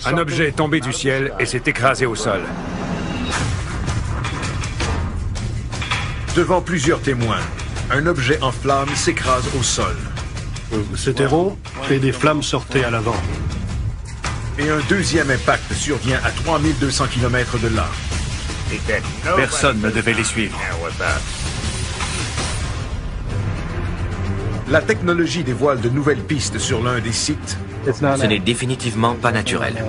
Un objet est tombé du ciel et s'est écrasé au sol. Devant plusieurs témoins, un objet en flammes s'écrase au sol. C'était rond et des flammes sortaient à l'avant. Et un deuxième impact survient à 3200 km de là. Personne ne devait les suivre. La technologie dévoile de nouvelles pistes sur l'un des sites. Ce n'est définitivement pas naturel.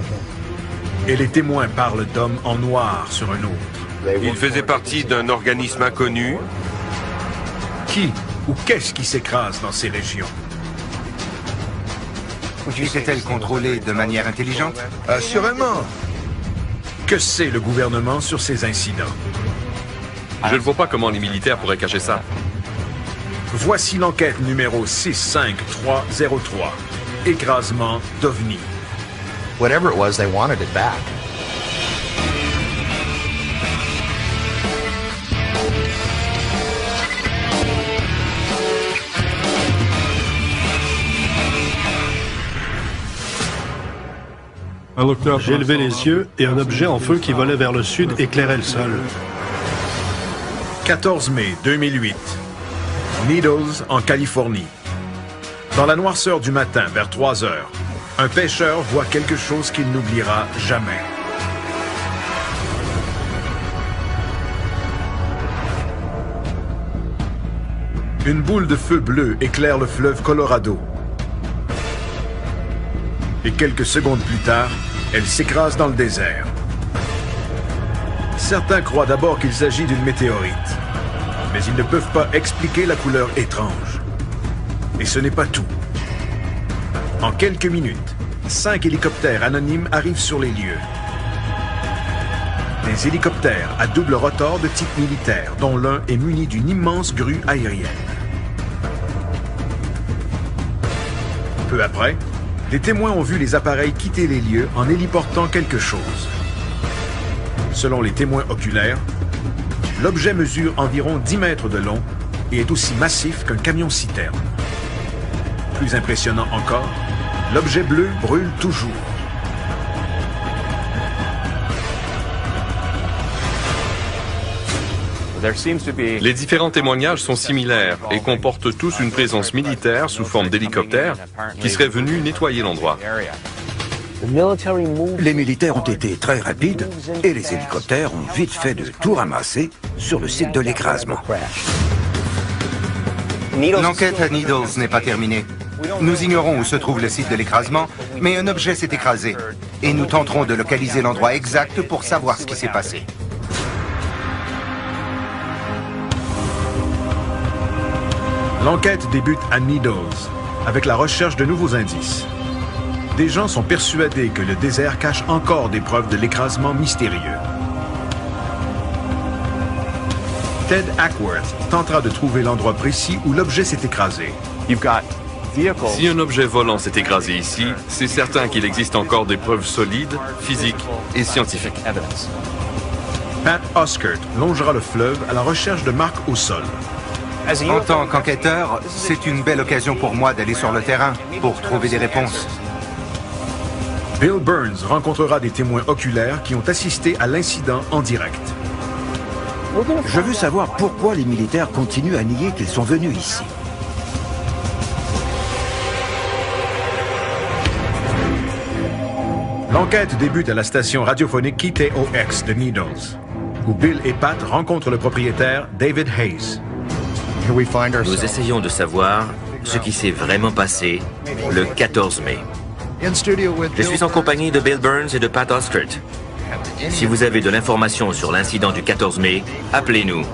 Et les témoins parlent d'hommes en noir sur un autre. Il faisait partie d'un organisme inconnu. Qui ou qu'est-ce qui s'écrase dans ces régions? Était-elle contrôlée de manière intelligente? Assurément. Que sait le gouvernement sur ces incidents? Je ne vois pas comment les militaires pourraient cacher ça. Voici l'enquête numéro 65303. Écrasement d'OVNI. Whatever it was, they wanted it back. J'ai levé les yeux et un objet en feu qui volait vers le sud éclairait le sol. 14 mai 2008. Needles, en Californie. Dans la noirceur du matin, vers 3 heures, un pêcheur voit quelque chose qu'il n'oubliera jamais. Une boule de feu bleu éclaire le fleuve Colorado. Et quelques secondes plus tard, elle s'écrase dans le désert. Certains croient d'abord qu'il s'agit d'une météorite, mais ils ne peuvent pas expliquer la couleur étrange. Et ce n'est pas tout. En quelques minutes, 5 hélicoptères anonymes arrivent sur les lieux. Des hélicoptères à double rotor de type militaire, dont l'un est muni d'une immense grue aérienne. Peu après, des témoins ont vu les appareils quitter les lieux en héliportant quelque chose. Selon les témoins oculaires, l'objet mesure environ 10 mètres de long et est aussi massif qu'un camion-citerne. Plus impressionnant encore, l'objet bleu brûle toujours. Les différents témoignages sont similaires et comportent tous une présence militaire sous forme d'hélicoptère qui serait venue nettoyer l'endroit. Les militaires ont été très rapides et les hélicoptères ont vite fait de tout ramasser sur le site de l'écrasement. L'enquête à Needles n'est pas terminée. Nous ignorons où se trouve le site de l'écrasement, mais un objet s'est écrasé. Et nous tenterons de localiser l'endroit exact pour savoir ce qui s'est passé. L'enquête débute à Needles, avec la recherche de nouveaux indices. Des gens sont persuadés que le désert cache encore des preuves de l'écrasement mystérieux. Ted Ackworth tentera de trouver l'endroit précis où l'objet s'est écrasé. Si un objet volant s'est écrasé ici, c'est certain qu'il existe encore des preuves solides, physiques et scientifiques. Pat Oskert longera le fleuve à la recherche de marques au sol. En tant qu'enquêteur, c'est une belle occasion pour moi d'aller sur le terrain pour trouver des réponses. Bill Burns rencontrera des témoins oculaires qui ont assisté à l'incident en direct. Je veux savoir pourquoi les militaires continuent à nier qu'ils sont venus ici. L'enquête débute à la station radiophonique KTOX de Needles, où Bill et Pat rencontrent le propriétaire David Hayes. Nous essayons de savoir ce qui s'est vraiment passé le 14 mai. Je suis en compagnie de Bill Burns et de Pat Oskert. Si vous avez de l'information sur l'incident du 14 mai, appelez-nous.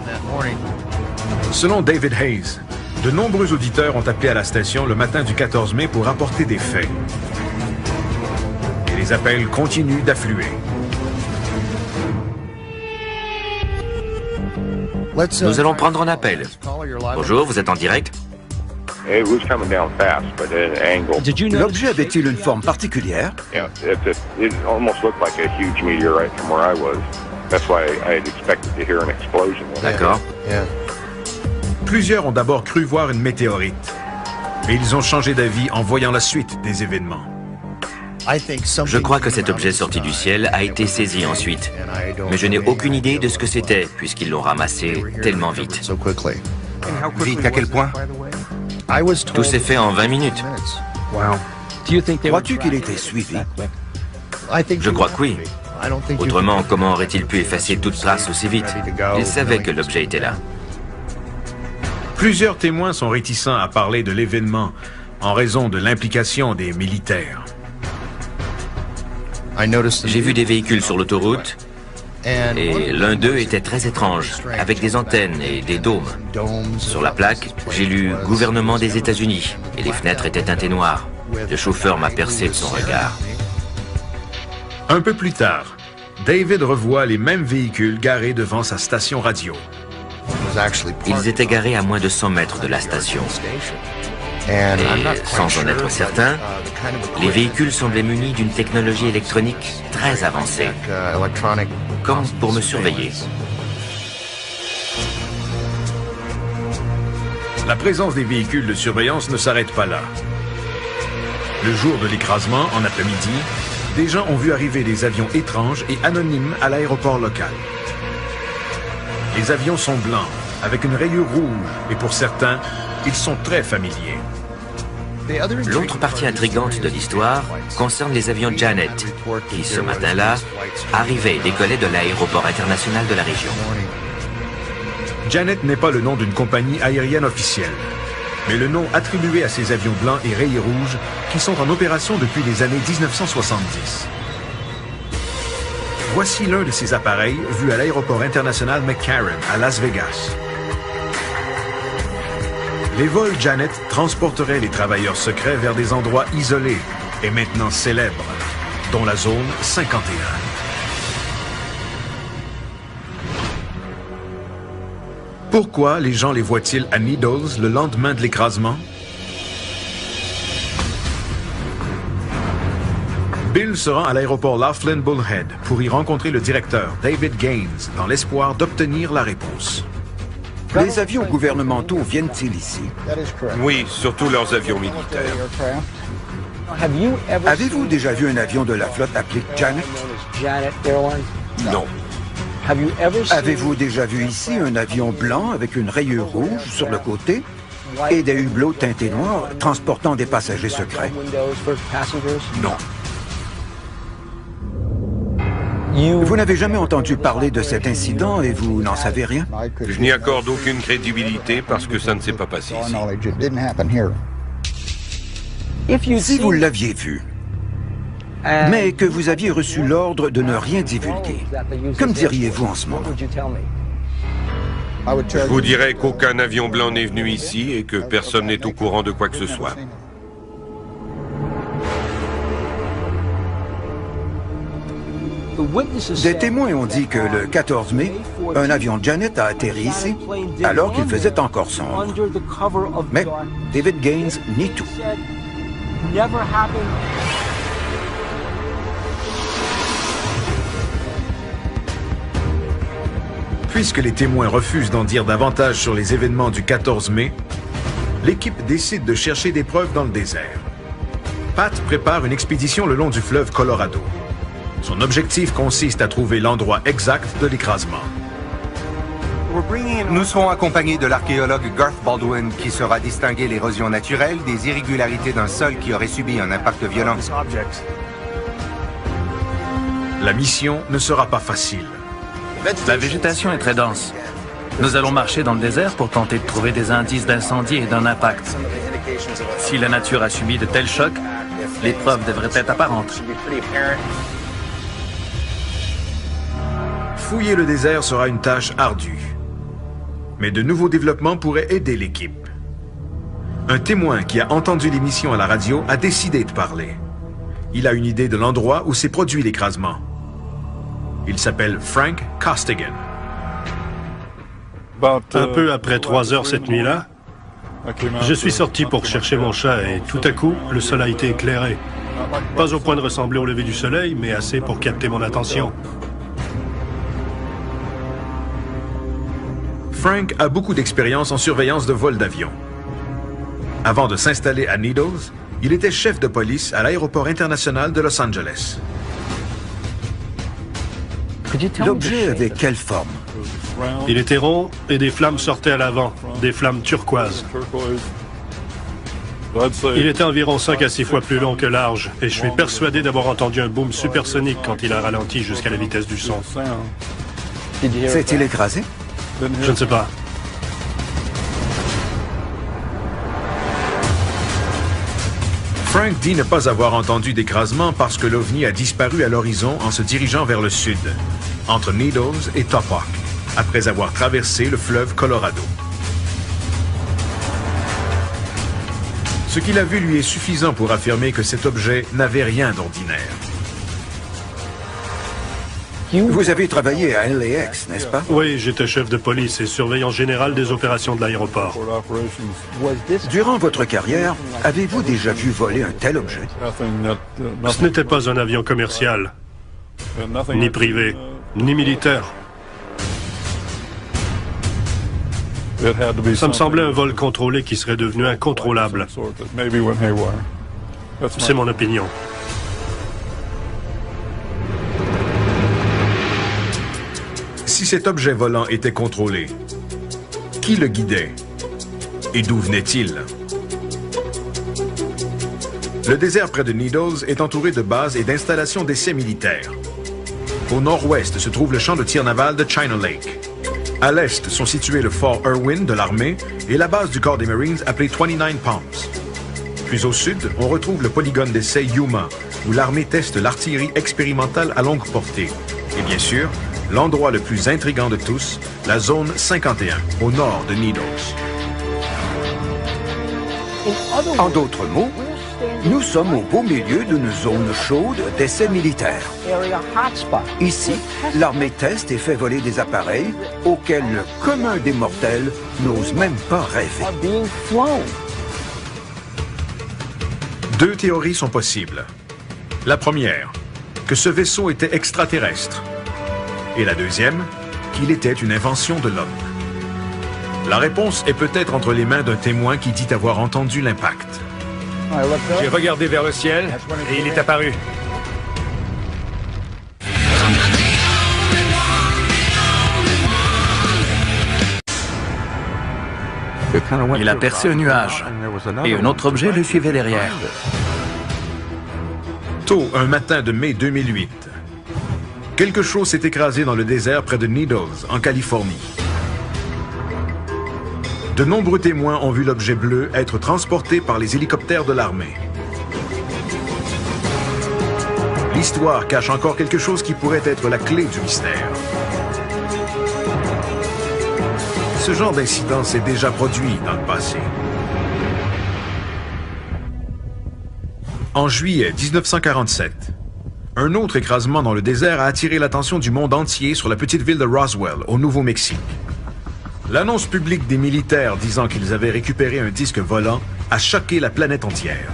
Selon David Hayes, de nombreux auditeurs ont appelé à la station le matin du 14 mai pour rapporter des faits. Et les appels continuent d'affluer. Nous allons prendre un appel. Bonjour, vous êtes en direct? L'objet avait-il une forme particulière? D'accord. Plusieurs ont d'abord cru voir une météorite, mais ils ont changé d'avis en voyant la suite des événements. Je crois que cet objet sorti du ciel a été saisi ensuite. Mais je n'ai aucune idée de ce que c'était, puisqu'ils l'ont ramassé tellement vite. Vite à quel point? Tout s'est fait en 20 minutes. Crois-tu qu'il était suivi? Je crois que oui. Autrement, comment aurait-il pu effacer toute trace aussi vite? Il savait que l'objet était là. Plusieurs témoins sont réticents à parler de l'événement en raison de l'implication des militaires. J'ai vu des véhicules sur l'autoroute et l'un d'eux était très étrange, avec des antennes et des dômes. Sur la plaque, j'ai lu « Gouvernement des États-Unis » et les fenêtres étaient teintées noires. Le chauffeur m'a percé de son regard. Un peu plus tard, David revoit les mêmes véhicules garés devant sa station radio. Ils étaient garés à moins de 100 mètres de la station. Et sans en être certain, les véhicules semblaient munis d'une technologie électronique très avancée, comme pour me surveiller. La présence des véhicules de surveillance ne s'arrête pas là. Le jour de l'écrasement, en après-midi, des gens ont vu arriver des avions étranges et anonymes à l'aéroport local. Les avions sont blancs, avec une rayure rouge, et pour certains, ils sont très familiers. L'autre partie intrigante de l'histoire concerne les avions Janet, qui ce matin-là arrivaient et décollaient de l'aéroport international de la région. Janet n'est pas le nom d'une compagnie aérienne officielle, mais le nom attribué à ces avions blancs et rayés rouges qui sont en opération depuis les années 1970. Voici l'un de ces appareils vus à l'aéroport international McCarran à Las Vegas. Les vols Janet transporteraient les travailleurs secrets vers des endroits isolés et maintenant célèbres, dont la zone 51. Pourquoi les gens les voient-ils à Needles le lendemain de l'écrasement? Bill se rend à l'aéroport Laughlin Bullhead pour y rencontrer le directeur, David Gaines, dans l'espoir d'obtenir la réponse. Les avions gouvernementaux viennent-ils ici? Oui, surtout leurs avions militaires. Avez-vous déjà vu un avion de la flotte appelé Janet? Non. Avez-vous déjà vu ici un avion blanc avec une rayure rouge sur le côté et des hublots teintés noirs transportant des passagers secrets? Non. Vous n'avez jamais entendu parler de cet incident et vous n'en savez rien? Je n'y accorde aucune crédibilité parce que ça ne s'est pas passé ici. Si vous l'aviez vu, mais que vous aviez reçu l'ordre de ne rien divulguer, comme diriez-vous en ce moment? Je vous dirais qu'aucun avion blanc n'est venu ici et que personne n'est au courant de quoi que ce soit. Des témoins ont dit que le 14 mai, un avion Janet a atterri ici alors qu'il faisait encore sombre. Mais David Gaines nie tout. Puisque les témoins refusent d'en dire davantage sur les événements du 14 mai, l'équipe décide de chercher des preuves dans le désert. Pat prépare une expédition le long du fleuve Colorado. Son objectif consiste à trouver l'endroit exact de l'écrasement. Nous serons accompagnés de l'archéologue Garth Baldwin qui saura distinguer l'érosion naturelle des irrégularités d'un sol qui aurait subi un impact violent. La mission ne sera pas facile. La végétation est très dense. Nous allons marcher dans le désert pour tenter de trouver des indices d'incendie et d'un impact. Si la nature a subi de tels chocs, les preuves devraient être apparentes. Fouiller le désert sera une tâche ardue. Mais de nouveaux développements pourraient aider l'équipe. Un témoin qui a entendu l'émission à la radio a décidé de parler. Il a une idée de l'endroit où s'est produit l'écrasement. Il s'appelle Frank Costigan. Un peu après 3 heures cette nuit-là, je suis sorti pour chercher mon chat et tout à coup, le sol a été éclairé. Pas au point de ressembler au lever du soleil, mais assez pour capter mon attention. Frank a beaucoup d'expérience en surveillance de vol d'avion. Avant de s'installer à Needles, Il était chef de police à l'aéroport international de Los Angeles. L'objet avait quelle forme? Il était rond et des flammes sortaient à l'avant, des flammes turquoises. Il était environ 5 à 6 fois plus long que large, et je suis persuadé d'avoir entendu un boom supersonique quand il a ralenti jusqu'à la vitesse du son. S'est-il écrasé? Je ne sais pas. Frank dit ne pas avoir entendu d'écrasement parce que l'OVNI a disparu à l'horizon en se dirigeant vers le sud, entre Needles et Topok, après avoir traversé le fleuve Colorado. Ce qu'il a vu lui est suffisant pour affirmer que cet objet n'avait rien d'ordinaire. Vous avez travaillé à LAX, n'est-ce pas? Oui, j'étais chef de police et surveillant général des opérations de l'aéroport. Durant votre carrière, avez-vous déjà vu voler un tel objet? Ce n'était pas un avion commercial, ni privé, ni militaire. Ça me semblait un vol contrôlé qui serait devenu incontrôlable. C'est mon opinion. Si cet objet volant était contrôlé, qui le guidait et d'où venait-il? Le désert près de Needles est entouré de bases et d'installations d'essais militaires. Au nord-ouest se trouve le champ de tir naval de China Lake. À l'est sont situés le fort Irwin de l'armée et la base du corps des Marines appelée 29 Palms. Plus au sud, on retrouve le polygone d'essai Yuma, où l'armée teste l'artillerie expérimentale à longue portée. Et bien sûr, l'endroit le plus intriguant de tous, la zone 51, au nord de Needles. En d'autres mots, nous sommes au beau milieu d'une zone chaude d'essais militaires. Ici, l'armée teste et fait voler des appareils auxquels le commun des mortels n'ose même pas rêver. Deux théories sont possibles. La première, que ce vaisseau était extraterrestre. Et la deuxième, qu'il était une invention de l'homme. La réponse est peut-être entre les mains d'un témoin qui dit avoir entendu l'impact. J'ai regardé vers le ciel et il est apparu. Il aperçut un nuage et un autre objet le suivait derrière. Tôt un matin de mai 2008, quelque chose s'est écrasé dans le désert près de Needles, en Californie. De nombreux témoins ont vu l'objet bleu être transporté par les hélicoptères de l'armée. L'histoire cache encore quelque chose qui pourrait être la clé du mystère. Ce genre d'incident s'est déjà produit dans le passé. En juillet 1947, un autre écrasement dans le désert a attiré l'attention du monde entier sur la petite ville de Roswell, au Nouveau-Mexique. L'annonce publique des militaires disant qu'ils avaient récupéré un disque volant a choqué la planète entière.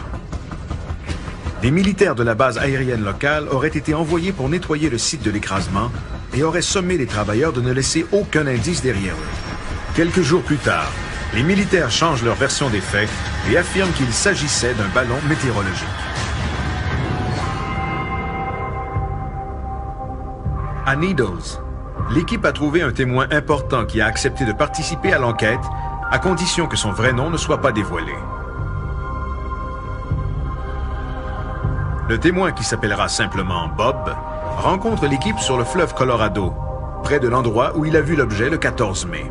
Des militaires de la base aérienne locale auraient été envoyés pour nettoyer le site de l'écrasement et auraient sommé les travailleurs de ne laisser aucun indice derrière eux. Quelques jours plus tard, les militaires changent leur version des faits et affirment qu'il s'agissait d'un ballon météorologique. À Needles, l'équipe a trouvé un témoin important qui a accepté de participer à l'enquête, à condition que son vrai nom ne soit pas dévoilé. Le témoin, qui s'appellera simplement Bob, rencontre l'équipe sur le fleuve Colorado, près de l'endroit où il a vu l'objet le 14 mai.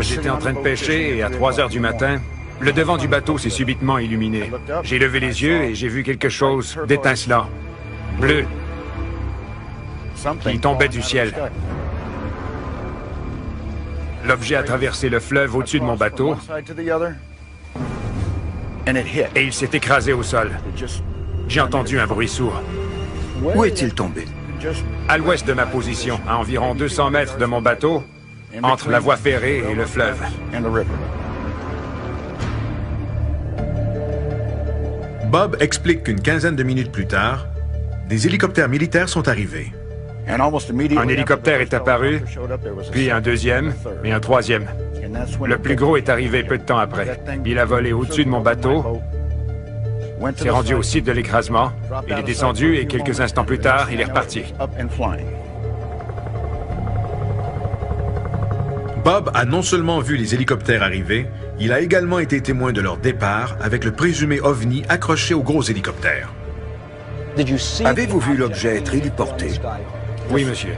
J'étais en train de pêcher et à 3 heures du matin, le devant du bateau s'est subitement illuminé. J'ai levé les yeux et j'ai vu quelque chose d'étincelant, bleu, qui tombait du ciel. L'objet a traversé le fleuve au-dessus de mon bateau et il s'est écrasé au sol. J'ai entendu un bruit sourd. Où est-il tombé? À l'ouest de ma position, à environ 200 mètres de mon bateau, entre la voie ferrée et le fleuve. Bob explique qu'une quinzaine de minutes plus tard, des hélicoptères militaires sont arrivés. Un hélicoptère est apparu, puis un deuxième et un troisième. Le plus gros est arrivé peu de temps après. Il a volé au-dessus de mon bateau, s'est rendu au site de l'écrasement, il est descendu et quelques instants plus tard, il est reparti. Bob a non seulement vu les hélicoptères arriver, il a également été témoin de leur départ avec le présumé OVNI accroché au gros hélicoptère. Avez-vous vu l'objet être héliporté? Oui, monsieur.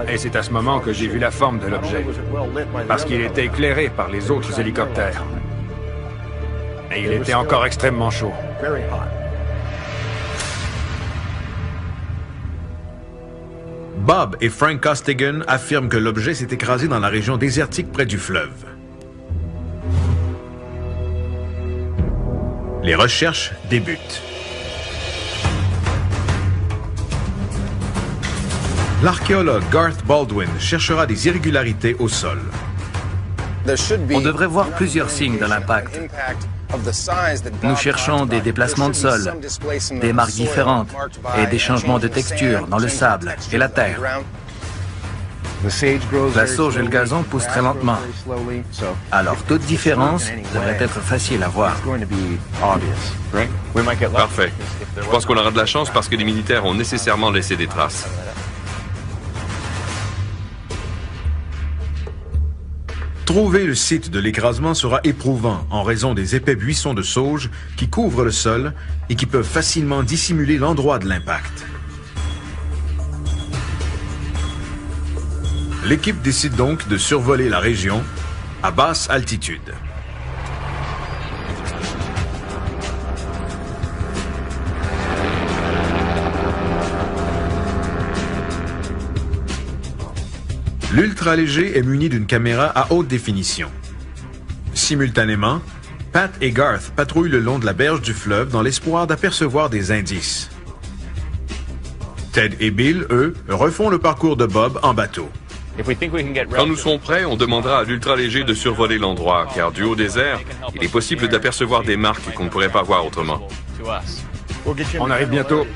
Et c'est à ce moment que j'ai vu la forme de l'objet, parce qu'il était éclairé par les autres hélicoptères. Et il était encore extrêmement chaud. Bob et Frank Costigan affirment que l'objet s'est écrasé dans la région désertique près du fleuve. Les recherches débutent. L'archéologue Garth Baldwin cherchera des irrégularités au sol. On devrait voir plusieurs signes de l'impact. Nous cherchons des déplacements de sol, des marques différentes et des changements de texture dans le sable et la terre. La sauge et le gazon poussent très lentement. Alors toute différence devrait être facile à voir. Parfait. Je pense qu'on aura de la chance parce que les militaires ont nécessairement laissé des traces. Trouver le site de l'écrasement sera éprouvant en raison des épais buissons de sauge qui couvrent le sol et qui peuvent facilement dissimuler l'endroit de l'impact. L'équipe décide donc de survoler la région à basse altitude. L'ultra-léger est muni d'une caméra à haute définition. Simultanément, Pat et Garth patrouillent le long de la berge du fleuve dans l'espoir d'apercevoir des indices. Ted et Bill, eux, refont le parcours de Bob en bateau. Quand nous serons prêts, on demandera à l'ultra-léger de survoler l'endroit, car du haut des airs, il est possible d'apercevoir des marques qu'on ne pourrait pas voir autrement. On arrive bientôt.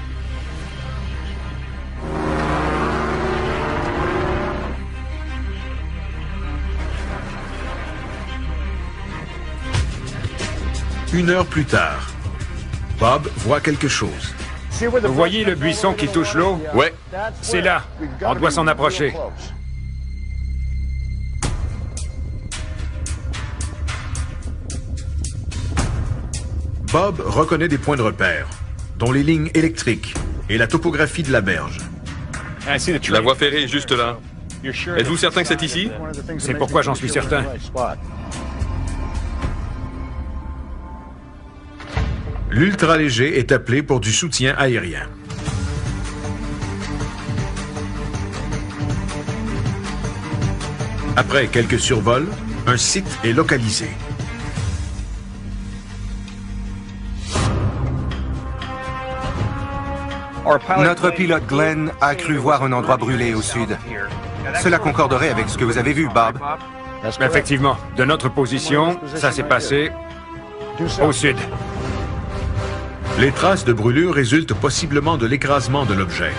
Une heure plus tard, Bob voit quelque chose. Vous voyez le buisson qui touche l'eau? Ouais. C'est là. On doit s'en approcher. Bob reconnaît des points de repère, dont les lignes électriques et la topographie de la berge. La voie ferrée est juste là. Êtes-vous certain que c'est ici? C'est pourquoi j'en suis certain. L'ultra-léger est appelé pour du soutien aérien. Après quelques survols, un site est localisé. Notre pilote Glenn a cru voir un endroit brûlé au sud. Cela concorderait avec ce que vous avez vu, Bob. Effectivement, de notre position, ça s'est passé au sud. Les traces de brûlure résultent possiblement de l'écrasement de l'objet.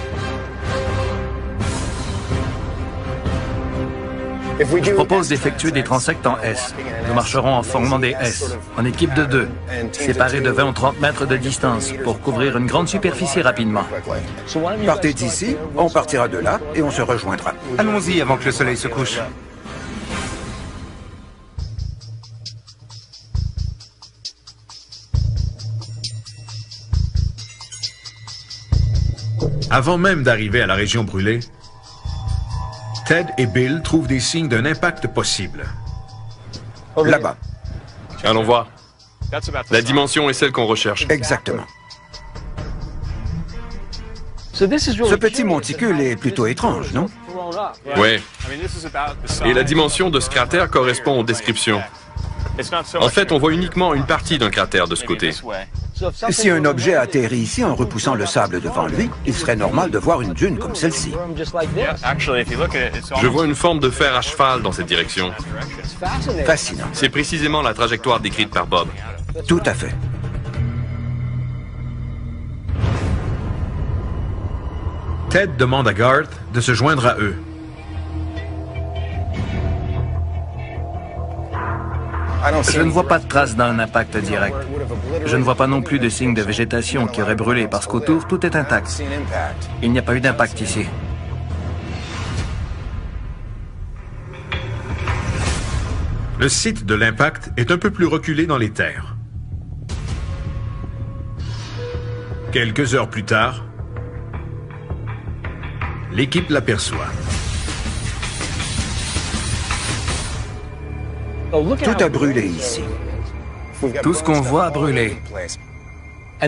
Je propose d'effectuer des transects en S. Nous marcherons en formant des S, en équipe de 2, séparés de 20 ou 30 mètres de distance, pour couvrir une grande superficie rapidement. Partez d'ici, on partira de là et on se rejoindra. Allons-y avant que le soleil se couche. Avant même d'arriver à la région brûlée, Ted et Bill trouvent des signes d'un impact possible. Là-bas. Allons voir. La dimension est celle qu'on recherche. Exactement. Ce petit monticule est plutôt étrange, non? Oui. Et la dimension de ce cratère correspond aux descriptions. En fait, on voit uniquement une partie d'un cratère de ce côté. Si un objet atterrit ici en repoussant le sable devant lui, il serait normal de voir une dune comme celle-ci. Je vois une forme de fer à cheval dans cette direction. Fascinant. C'est précisément la trajectoire décrite par Bob. Tout à fait. Ted demande à Garth de se joindre à eux. Je ne vois pas de traces d'un impact direct. Je ne vois pas non plus de signes de végétation qui aurait brûlé parce qu'autour, tout est intact. Il n'y a pas eu d'impact ici. Le site de l'impact est un peu plus reculé dans les terres. Quelques heures plus tard, l'équipe l'aperçoit. Tout a brûlé ici. Tout ce qu'on voit a brûlé.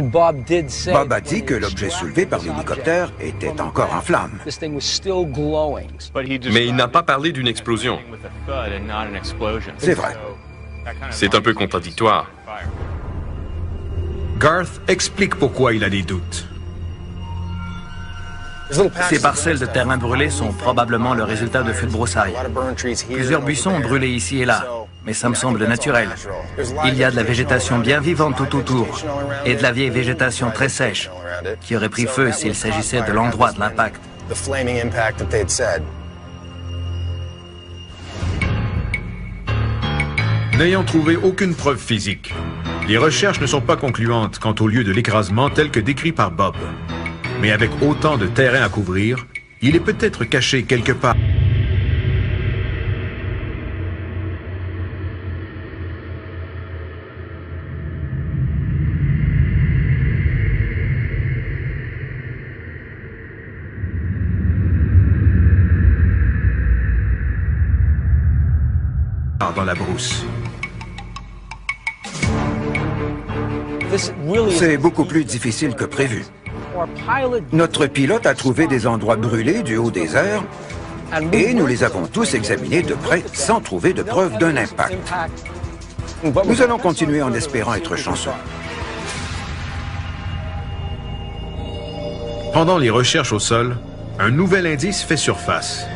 Bob a dit que l'objet soulevé par l'hélicoptère était encore en flammes. Mais il n'a pas parlé d'une explosion. C'est vrai. C'est un peu contradictoire. Garth explique pourquoi il a des doutes. Ces parcelles de terrain brûlées sont probablement le résultat de feux de broussailles. Plusieurs buissons ont brûlé ici et là, mais ça me semble naturel. Il y a de la végétation bien vivante tout autour, et de la vieille végétation très sèche, qui aurait pris feu s'il s'agissait de l'endroit de l'impact. N'ayant trouvé aucune preuve physique, les recherches ne sont pas concluantes quant au lieu de l'écrasement tel que décrit par Bob. Mais avec autant de terrain à couvrir, il est peut-être caché quelque part. Dans la brousse. C'est beaucoup plus difficile que prévu. Notre pilote a trouvé des endroits brûlés du haut des airs et nous les avons tous examinés de près sans trouver de preuve d'un impact. Nous allons continuer en espérant être chanceux. Pendant les recherches au sol, un nouvel indice fait surface.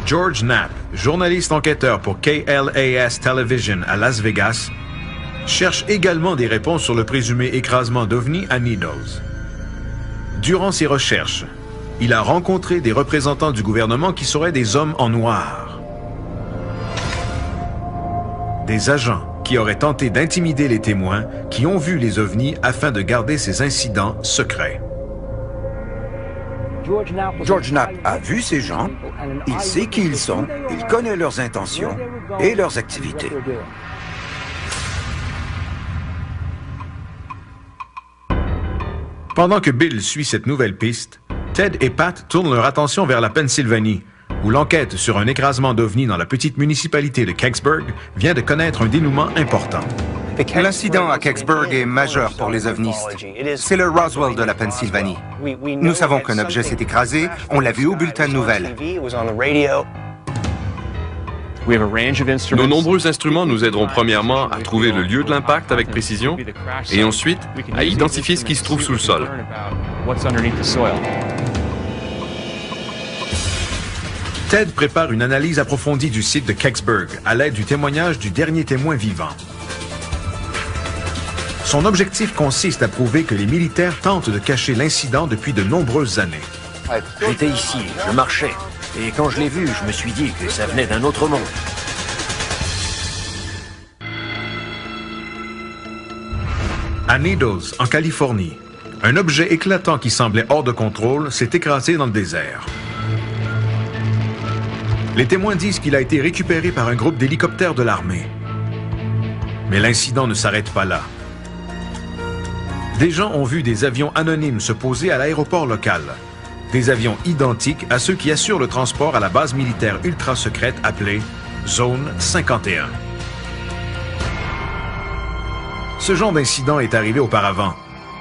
George Knapp, journaliste enquêteur pour KLAS Television à Las Vegas, cherche également des réponses sur le présumé écrasement d'OVNI à Needles. Durant ses recherches, il a rencontré des représentants du gouvernement qui seraient des hommes en noir. Des agents qui auraient tenté d'intimider les témoins qui ont vu les OVNI afin de garder ces incidents secrets. George Knapp a vu ces gens, il sait qui ils sont, il connaît leurs intentions et leurs activités. Pendant que Bill suit cette nouvelle piste, Ted et Pat tournent leur attention vers la Pennsylvanie, où l'enquête sur un écrasement d'OVNI dans la petite municipalité de Kecksburg vient de connaître un dénouement important. L'incident à Kecksburg est majeur pour les ovnistes. C'est le Roswell de la Pennsylvanie. Nous savons qu'un objet s'est écrasé, on l'a vu au bulletin de nouvelles. Nos nombreux instruments nous aideront premièrement à trouver le lieu de l'impact avec précision et ensuite à identifier ce qui se trouve sous le sol. Ted prépare une analyse approfondie du site de Kecksburg à l'aide du témoignage du dernier témoin vivant. Son objectif consiste à prouver que les militaires tentent de cacher l'incident depuis de nombreuses années. J'étais ici, je marchais. Et quand je l'ai vu, je me suis dit que ça venait d'un autre monde. À Needles, en Californie, un objet éclatant qui semblait hors de contrôle s'est écrasé dans le désert. Les témoins disent qu'il a été récupéré par un groupe d'hélicoptères de l'armée. Mais l'incident ne s'arrête pas là. Des gens ont vu des avions anonymes se poser à l'aéroport local. Des avions identiques à ceux qui assurent le transport à la base militaire ultra-secrète appelée Zone 51. Ce genre d'incident est arrivé auparavant,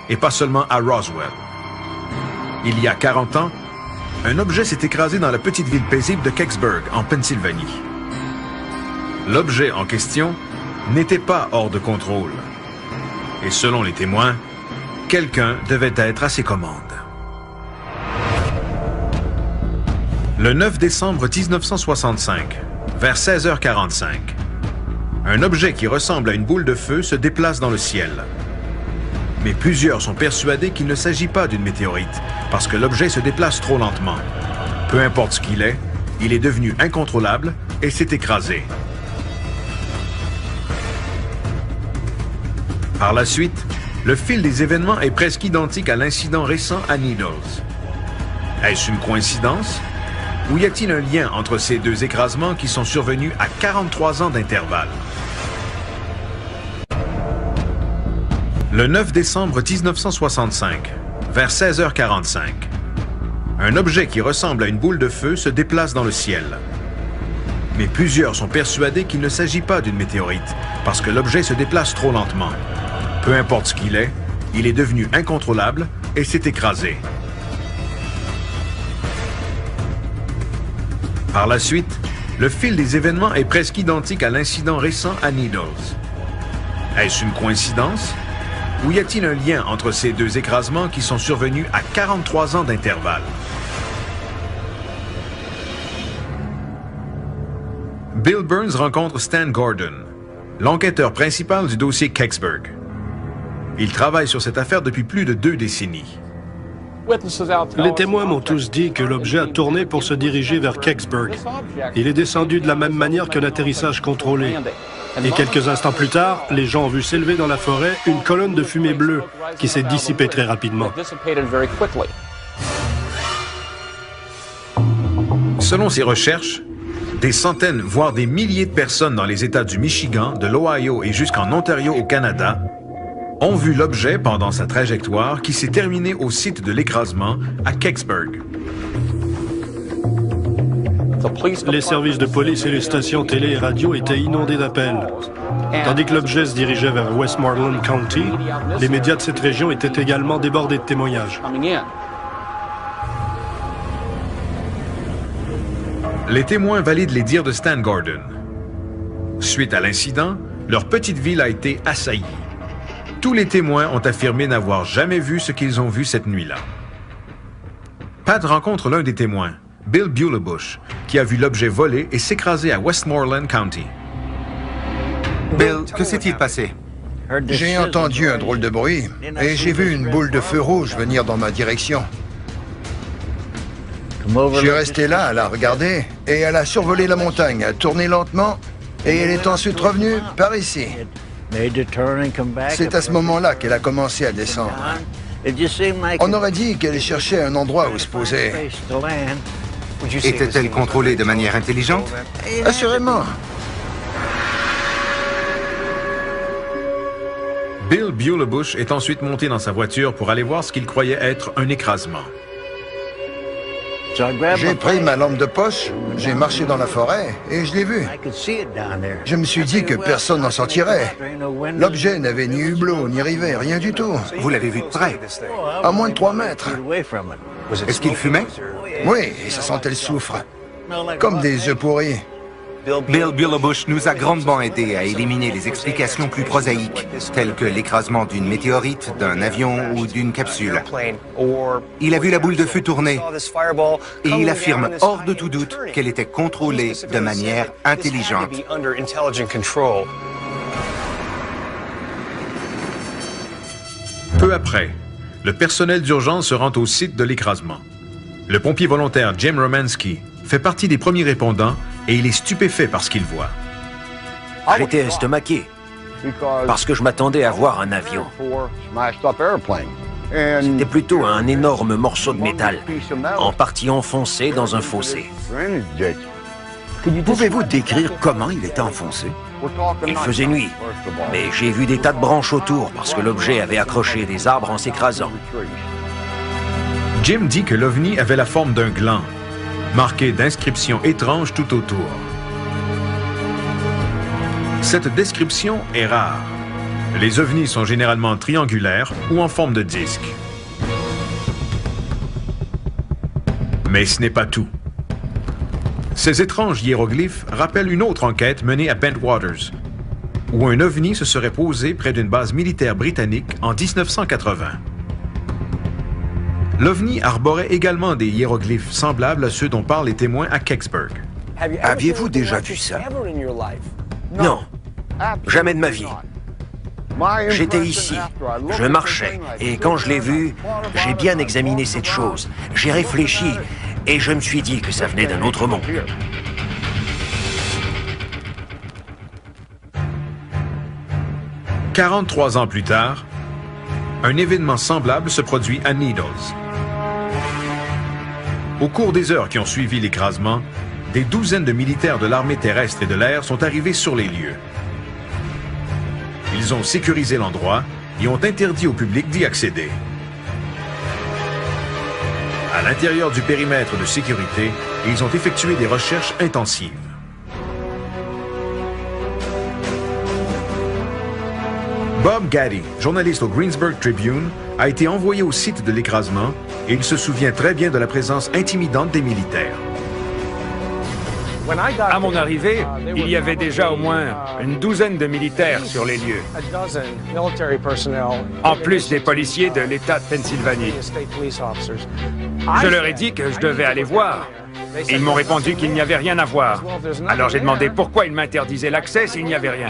et pas seulement à Roswell. Il y a 40 ans, un objet s'est écrasé dans la petite ville paisible de Kecksburg, en Pennsylvanie. L'objet en question n'était pas hors de contrôle. Et selon les témoins, quelqu'un devait être à ses commandes. Le 9 décembre 1965, vers 16h45, un objet qui ressemble à une boule de feu se déplace dans le ciel. Mais plusieurs sont persuadés qu'il ne s'agit pas d'une météorite, parce que l'objet se déplace trop lentement. Peu importe ce qu'il est, il est devenu incontrôlable et s'est écrasé. Par la suite, le fil des événements est presque identique à l'incident récent à Needles. Est-ce une coïncidence? Ou y a-t-il un lien entre ces deux écrasements qui sont survenus à 43 ans d'intervalle? Le 9 décembre 1965, vers 16h45, un objet qui ressemble à une boule de feu se déplace dans le ciel. Mais plusieurs sont persuadés qu'il ne s'agit pas d'une météorite, parce que l'objet se déplace trop lentement. Peu importe ce qu'il est devenu incontrôlable et s'est écrasé. Par la suite, le fil des événements est presque identique à l'incident récent à Needles. Est-ce une coïncidence? Ou y a-t-il un lien entre ces deux écrasements qui sont survenus à 43 ans d'intervalle? Bill Burns rencontre Stan Gordon, l'enquêteur principal du dossier Kecksburg. Il travaille sur cette affaire depuis plus de 2 décennies. Les témoins m'ont tous dit que l'objet a tourné pour se diriger vers Kecksburg. Il est descendu de la même manière qu'un atterrissage contrôlé. Et quelques instants plus tard, les gens ont vu s'élever dans la forêt une colonne de fumée bleue qui s'est dissipée très rapidement. Selon ses recherches, des centaines, voire des milliers de personnes dans les États du Michigan, de l'Ohio et jusqu'en Ontario au Canada ont vu l'objet pendant sa trajectoire qui s'est terminée au site de l'écrasement à Kecksburg. Les services de police et les stations télé et radio étaient inondés d'appels. Tandis que l'objet se dirigeait vers Westmoreland County, les médias de cette région étaient également débordés de témoignages. Les témoins valident les dires de Stan Gordon. Suite à l'incident, leur petite ville a été assaillie. Tous les témoins ont affirmé n'avoir jamais vu ce qu'ils ont vu cette nuit-là. Pat rencontre l'un des témoins, Bill Bulebush, qui a vu l'objet voler et s'écraser à Westmoreland County. Bill, que s'est-il passé? J'ai entendu un drôle de bruit et j'ai vu une boule de feu rouge venir dans ma direction. Je suis resté là à la regarder et elle a survolé la montagne, a tourné lentement et elle est ensuite revenue par ici. C'est à ce moment-là qu'elle a commencé à descendre. On aurait dit qu'elle cherchait un endroit où se poser. Était-elle contrôlée de manière intelligente? Assurément. Bill Bulebush est ensuite monté dans sa voiture pour aller voir ce qu'il croyait être un écrasement. J'ai pris ma lampe de poche, j'ai marché dans la forêt et je l'ai vu. Je me suis dit que personne n'en sortirait. L'objet n'avait ni hublot, ni rivet, rien du tout. Vous l'avez vu de près? À moins de 3 mètres. Est-ce qu'il fumait? Oui, et ça sentait le soufre. Comme des œufs pourris. Bill Bulebush nous a grandement aidé à éliminer les explications plus prosaïques, telles que l'écrasement d'une météorite, d'un avion ou d'une capsule. Il a vu la boule de feu tourner et il affirme hors de tout doute qu'elle était contrôlée de manière intelligente. Peu après, le personnel d'urgence se rend au site de l'écrasement. Le pompier volontaire Jim Romanski fait partie des premiers répondants et il est stupéfait par ce qu'il voit. J'étais estomaqué, parce que je m'attendais à voir un avion. C'était plutôt un énorme morceau de métal, en partie enfoncé dans un fossé. Pouvez-vous décrire comment il était enfoncé? Il faisait nuit, mais j'ai vu des tas de branches autour parce que l'objet avait accroché des arbres en s'écrasant. Jim dit que l'OVNI avait la forme d'un gland, marqué d'inscriptions étranges tout autour. Cette description est rare. Les ovnis sont généralement triangulaires ou en forme de disque. Mais ce n'est pas tout. Ces étranges hiéroglyphes rappellent une autre enquête menée à Bentwaters, où un ovni se serait posé près d'une base militaire britannique en 1980. L'OVNI arborait également des hiéroglyphes semblables à ceux dont parlent les témoins à Kecksburg. Aviez-vous déjà vu ça? Non, jamais de ma vie. J'étais ici, je marchais, et quand je l'ai vu, j'ai bien examiné cette chose. J'ai réfléchi, et je me suis dit que ça venait d'un autre monde. « 43 ans plus tard, un événement semblable se produit à Needles. Au cours des heures qui ont suivi l'écrasement, des douzaines de militaires de l'armée terrestre et de l'air sont arrivés sur les lieux. Ils ont sécurisé l'endroit et ont interdit au public d'y accéder. À l'intérieur du périmètre de sécurité, ils ont effectué des recherches intensives. Bob Gaddy, journaliste au Greensburg Tribune, a été envoyé au site de l'écrasement et il se souvient très bien de la présence intimidante des militaires. À mon arrivée, il y avait déjà au moins une douzaine de militaires sur les lieux, en plus des policiers de l'État de Pennsylvanie. Je leur ai dit que je devais aller voir. Ils m'ont répondu qu'il n'y avait rien à voir. Alors j'ai demandé pourquoi ils m'interdisaient l'accès s'il n'y avait rien.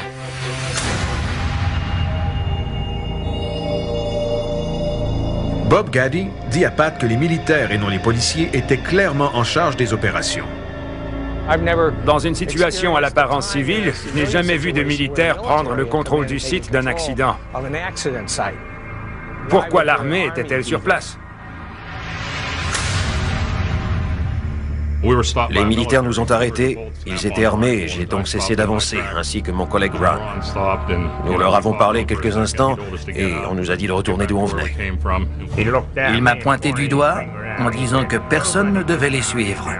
Bob Gaddy dit à Pat que les militaires et non les policiers étaient clairement en charge des opérations. Dans une situation à l'apparence civile, je n'ai jamais vu de militaires prendre le contrôle du site d'un accident. Pourquoi l'armée était-elle sur place? Les militaires nous ont arrêtés, ils étaient armés et j'ai donc cessé d'avancer, ainsi que mon collègue Ron. Nous leur avons parlé quelques instants et on nous a dit de retourner d'où on venait. Il m'a pointé du doigt en disant que personne ne devait les suivre.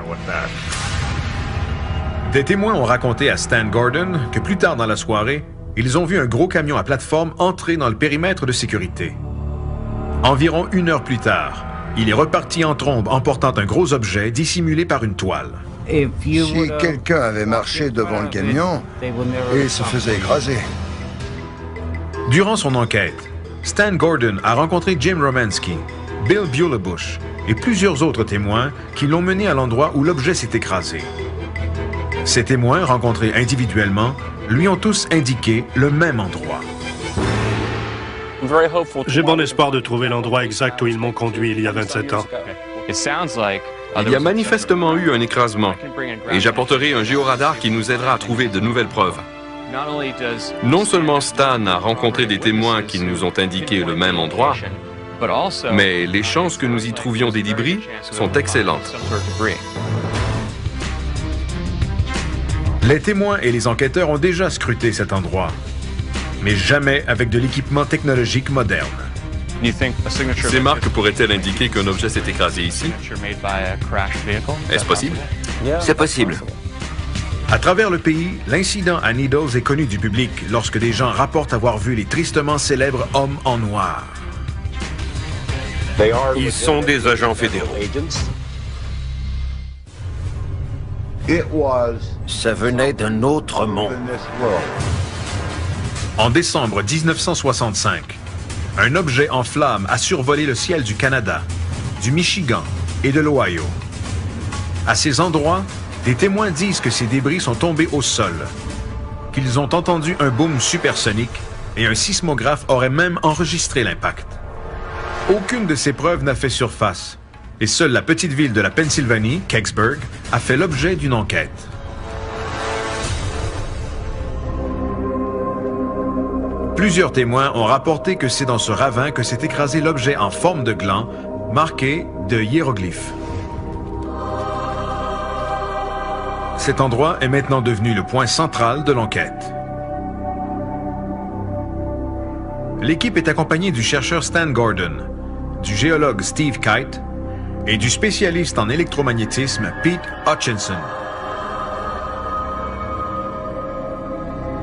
Des témoins ont raconté à Stan Gordon que plus tard dans la soirée, ils ont vu un gros camion à plateforme entrer dans le périmètre de sécurité. Environ 1 heure plus tard, il est reparti en trombe en portant un gros objet dissimulé par une toile. Si quelqu'un avait marché devant le camion, il se faisait écraser. Durant son enquête, Stan Gordon a rencontré Jim Romanski, Bill Bulebush et plusieurs autres témoins qui l'ont mené à l'endroit où l'objet s'est écrasé. Ces témoins, rencontrés individuellement, lui ont tous indiqué le même endroit. J'ai bon espoir de trouver l'endroit exact où ils m'ont conduit il y a 27 ans. Il y a manifestement eu un écrasement, et j'apporterai un géoradar qui nous aidera à trouver de nouvelles preuves. Non seulement Stan a rencontré des témoins qui nous ont indiqué le même endroit, mais les chances que nous y trouvions des débris sont excellentes. Les témoins et les enquêteurs ont déjà scruté cet endroit, mais jamais avec de l'équipement technologique moderne. Ces marques pourraient-elles indiquer qu'un objet s'est écrasé ici? Est-ce possible? C'est possible. À travers le pays, l'incident à Needles est connu du public lorsque des gens rapportent avoir vu les tristement célèbres hommes en noir. Ils sont des agents fédéraux. Ça venait d'un autre monde. En décembre 1965, un objet en flammes a survolé le ciel du Canada, du Michigan et de l'Ohio. À ces endroits, des témoins disent que ces débris sont tombés au sol, qu'ils ont entendu un boom supersonique et un sismographe aurait même enregistré l'impact. Aucune de ces preuves n'a fait surface, et seule la petite ville de la Pennsylvanie, Kecksburg, a fait l'objet d'une enquête. Plusieurs témoins ont rapporté que c'est dans ce ravin que s'est écrasé l'objet en forme de gland, marqué de hiéroglyphes. Cet endroit est maintenant devenu le point central de l'enquête. L'équipe est accompagnée du chercheur Stan Gordon, du géologue Steve Kite et du spécialiste en électromagnétisme Pete Hutchinson.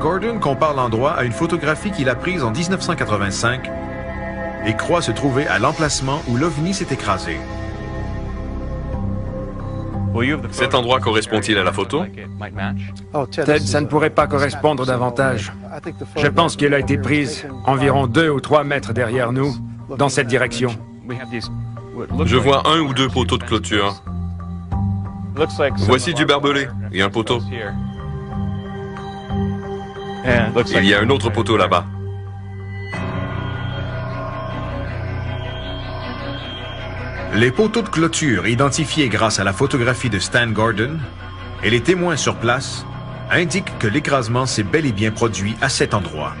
Gordon compare l'endroit à une photographie qu'il a prise en 1985 et croit se trouver à l'emplacement où l'OVNI s'est écrasé. Cet endroit correspond-il à la photo? Ted, ça ne pourrait pas correspondre davantage. Je pense qu'elle a été prise environ 2 ou 3 mètres derrière nous, dans cette direction. Je vois 1 ou 2 poteaux de clôture. Voici du barbelé et un poteau. Il y a un autre poteau là-bas. Les poteaux de clôture identifiés grâce à la photographie de Stan Gordon et les témoins sur place indiquent que l'écrasement s'est bel et bien produit à cet endroit.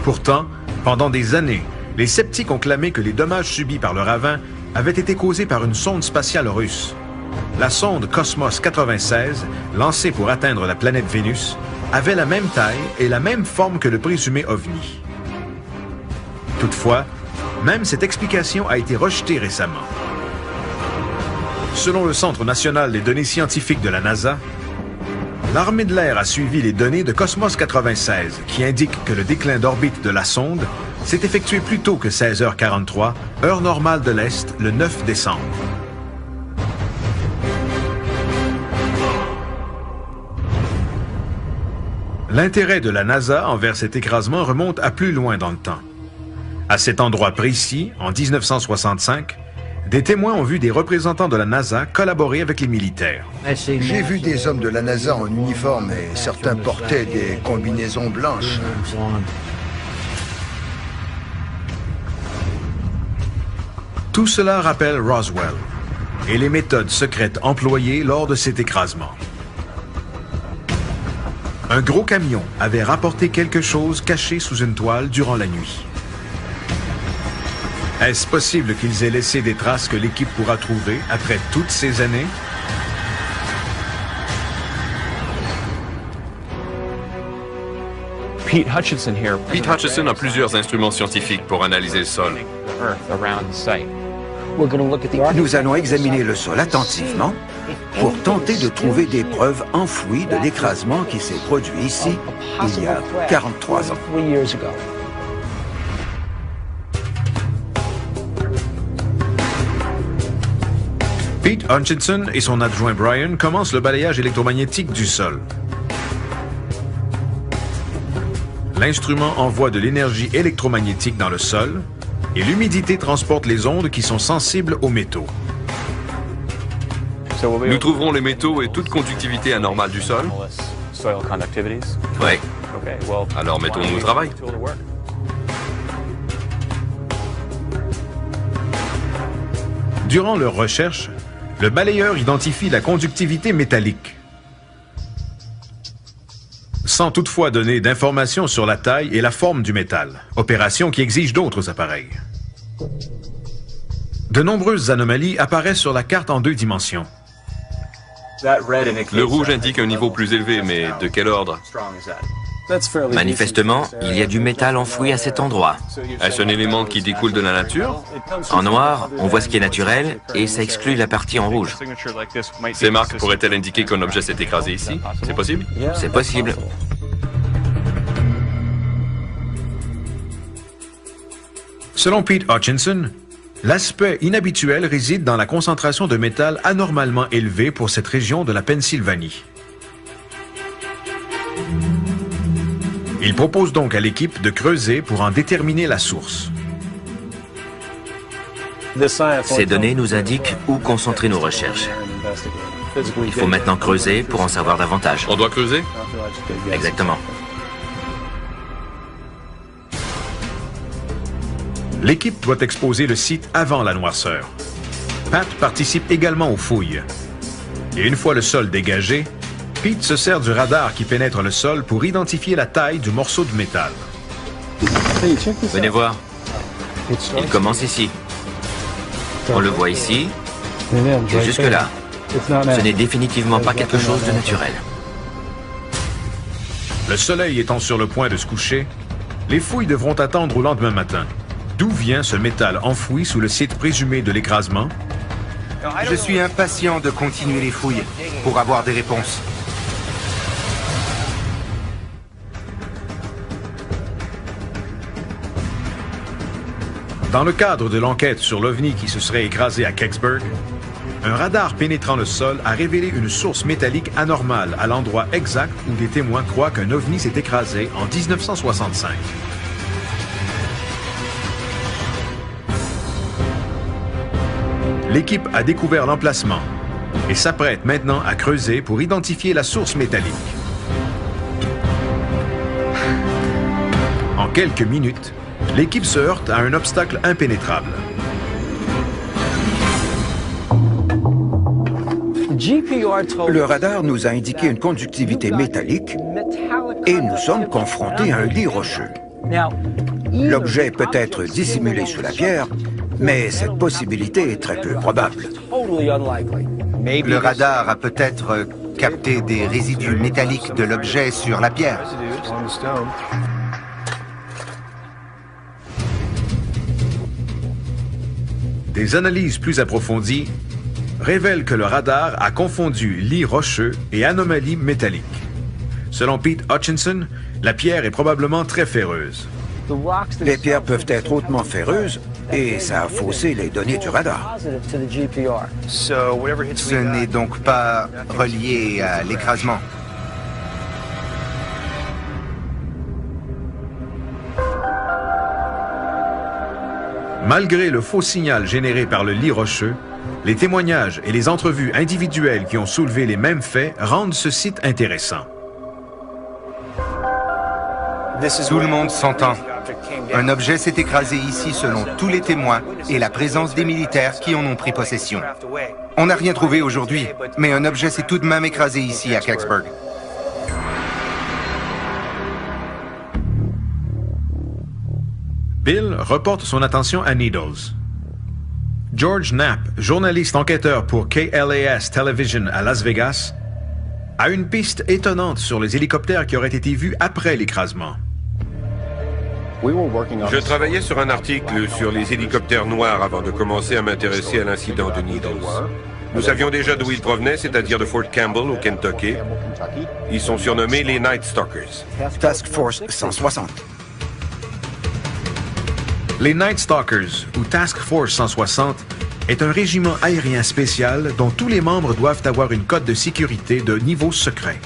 Pourtant, pendant des années, les sceptiques ont clamé que les dommages subis par le ravin avaient été causés par une sonde spatiale russe. La sonde Cosmos 96, lancée pour atteindre la planète Vénus, avait la même taille et la même forme que le présumé OVNI. Toutefois, même cette explication a été rejetée récemment. Selon le Centre national des données scientifiques de la NASA, l'armée de l'air a suivi les données de Cosmos 96 qui indiquent que le déclin d'orbite de la sonde s'est effectué plus tôt que 16h43, heure normale de l'Est, le 9 décembre. L'intérêt de la NASA envers cet écrasement remonte à plus loin dans le temps. À cet endroit précis, en 1965, des témoins ont vu des représentants de la NASA collaborer avec les militaires. J'ai vu des hommes de la NASA en uniforme et certains portaient des combinaisons blanches. Tout cela rappelle Roswell et les méthodes secrètes employées lors de cet écrasement. Un gros camion avait rapporté quelque chose caché sous une toile durant la nuit. Est-ce possible qu'ils aient laissé des traces que l'équipe pourra trouver après toutes ces années? Pete Hutchison a plusieurs instruments scientifiques pour analyser le sol. Nous allons examiner le sol attentivement pour tenter de trouver des preuves enfouies de l'écrasement qui s'est produit ici il y a 43 ans. Pete Hutchison et son adjoint Brian commencent le balayage électromagnétique du sol. L'instrument envoie de l'énergie électromagnétique dans le sol et l'humidité transporte les ondes qui sont sensibles aux métaux. Nous trouverons les métaux et toute conductivité anormale du sol. Oui. Alors mettons-nous au travail. Durant leurs recherches, le balayeur identifie la conductivité métallique, sans toutefois donner d'informations sur la taille et la forme du métal, opération qui exige d'autres appareils. De nombreuses anomalies apparaissent sur la carte en 2 dimensions. Le rouge indique un niveau plus élevé, mais de quel ordre? Manifestement, il y a du métal enfoui à cet endroit. Est-ce un élément qui découle de la nature? En noir, on voit ce qui est naturel et ça exclut la partie en rouge. Ces marques pourraient-elles indiquer qu'un objet s'est écrasé ici? C'est possible? C'est possible. Selon Pete Hutchison, l'aspect inhabituel réside dans la concentration de métal anormalement élevée pour cette région de la Pennsylvanie. Il propose donc à l'équipe de creuser pour en déterminer la source. Ces données nous indiquent où concentrer nos recherches. Il faut maintenant creuser pour en savoir davantage. On doit creuser? Exactement. L'équipe doit exposer le site avant la noirceur. Pat participe également aux fouilles. Et une fois le sol dégagé, Pete se sert du radar qui pénètre le sol pour identifier la taille du morceau de métal. Venez voir. Il commence ici. On le voit ici, et jusque-là. Ce n'est définitivement pas quelque chose de naturel. Le soleil étant sur le point de se coucher, les fouilles devront attendre au lendemain matin. D'où vient ce métal enfoui sous le site présumé de l'écrasement? Je suis impatient de continuer les fouilles pour avoir des réponses. Dans le cadre de l'enquête sur l'OVNI qui se serait écrasé à Kecksburg, un radar pénétrant le sol a révélé une source métallique anormale à l'endroit exact où des témoins croient qu'un OVNI s'est écrasé en 1965. L'équipe a découvert l'emplacement et s'apprête maintenant à creuser pour identifier la source métallique. En quelques minutes, L'équipe se heurte à un obstacle impénétrable. Le radar nous a indiqué une conductivité métallique et nous sommes confrontés à un lit rocheux. L'objet peut être dissimulé sous la pierre, mais cette possibilité est très peu probable. Le radar a peut-être capté des résidus métalliques de l'objet sur la pierre. Des analyses plus approfondies révèlent que le radar a confondu lit rocheux et anomalie métallique. Selon Pete Hutchinson, la pierre est probablement très ferreuse. Les pierres peuvent être hautement ferreuses et ça a faussé les données du radar. Ce n'est donc pas relié à l'écrasement. Malgré le faux signal généré par le lit rocheux, les témoignages et les entrevues individuelles qui ont soulevé les mêmes faits rendent ce site intéressant. Tout le monde s'entend. Un objet s'est écrasé ici selon tous les témoins et la présence des militaires qui en ont pris possession. On n'a rien trouvé aujourd'hui, mais un objet s'est tout de même écrasé ici à Kecksburg. Bill reporte son attention à Needles. George Knapp, journaliste enquêteur pour KLAS Television à Las Vegas, a une piste étonnante sur les hélicoptères qui auraient été vus après l'écrasement. Je travaillais sur un article sur les hélicoptères noirs avant de commencer à m'intéresser à l'incident de Needles. Nous savions déjà d'où ils provenaient, c'est-à-dire de Fort Campbell au Kentucky. Ils sont surnommés les Night Stalkers. Task Force 160. Les Night Stalkers, ou Task Force 160, est un régiment aérien spécial dont tous les membres doivent avoir une cote de sécurité de niveau secret.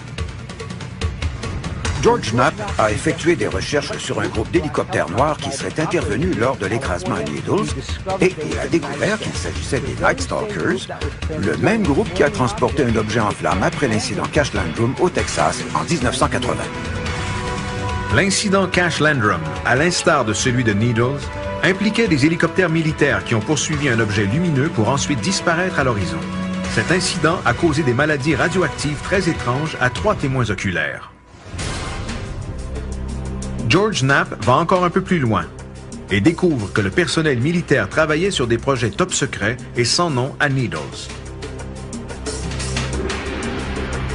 George Knapp a effectué des recherches sur un groupe d'hélicoptères noirs qui serait intervenu lors de l'écrasement à Needles et il a découvert qu'il s'agissait des Night Stalkers, le même groupe qui a transporté un objet en flammes après l'incident Cash Landrum au Texas en 1980. L'incident Cash Landrum, à l'instar de celui de Needles, impliquait des hélicoptères militaires qui ont poursuivi un objet lumineux pour ensuite disparaître à l'horizon. Cet incident a causé des maladies radioactives très étranges à 3 témoins oculaires. George Knapp va encore un peu plus loin et découvre que le personnel militaire travaillait sur des projets top secrets et sans nom à Needles.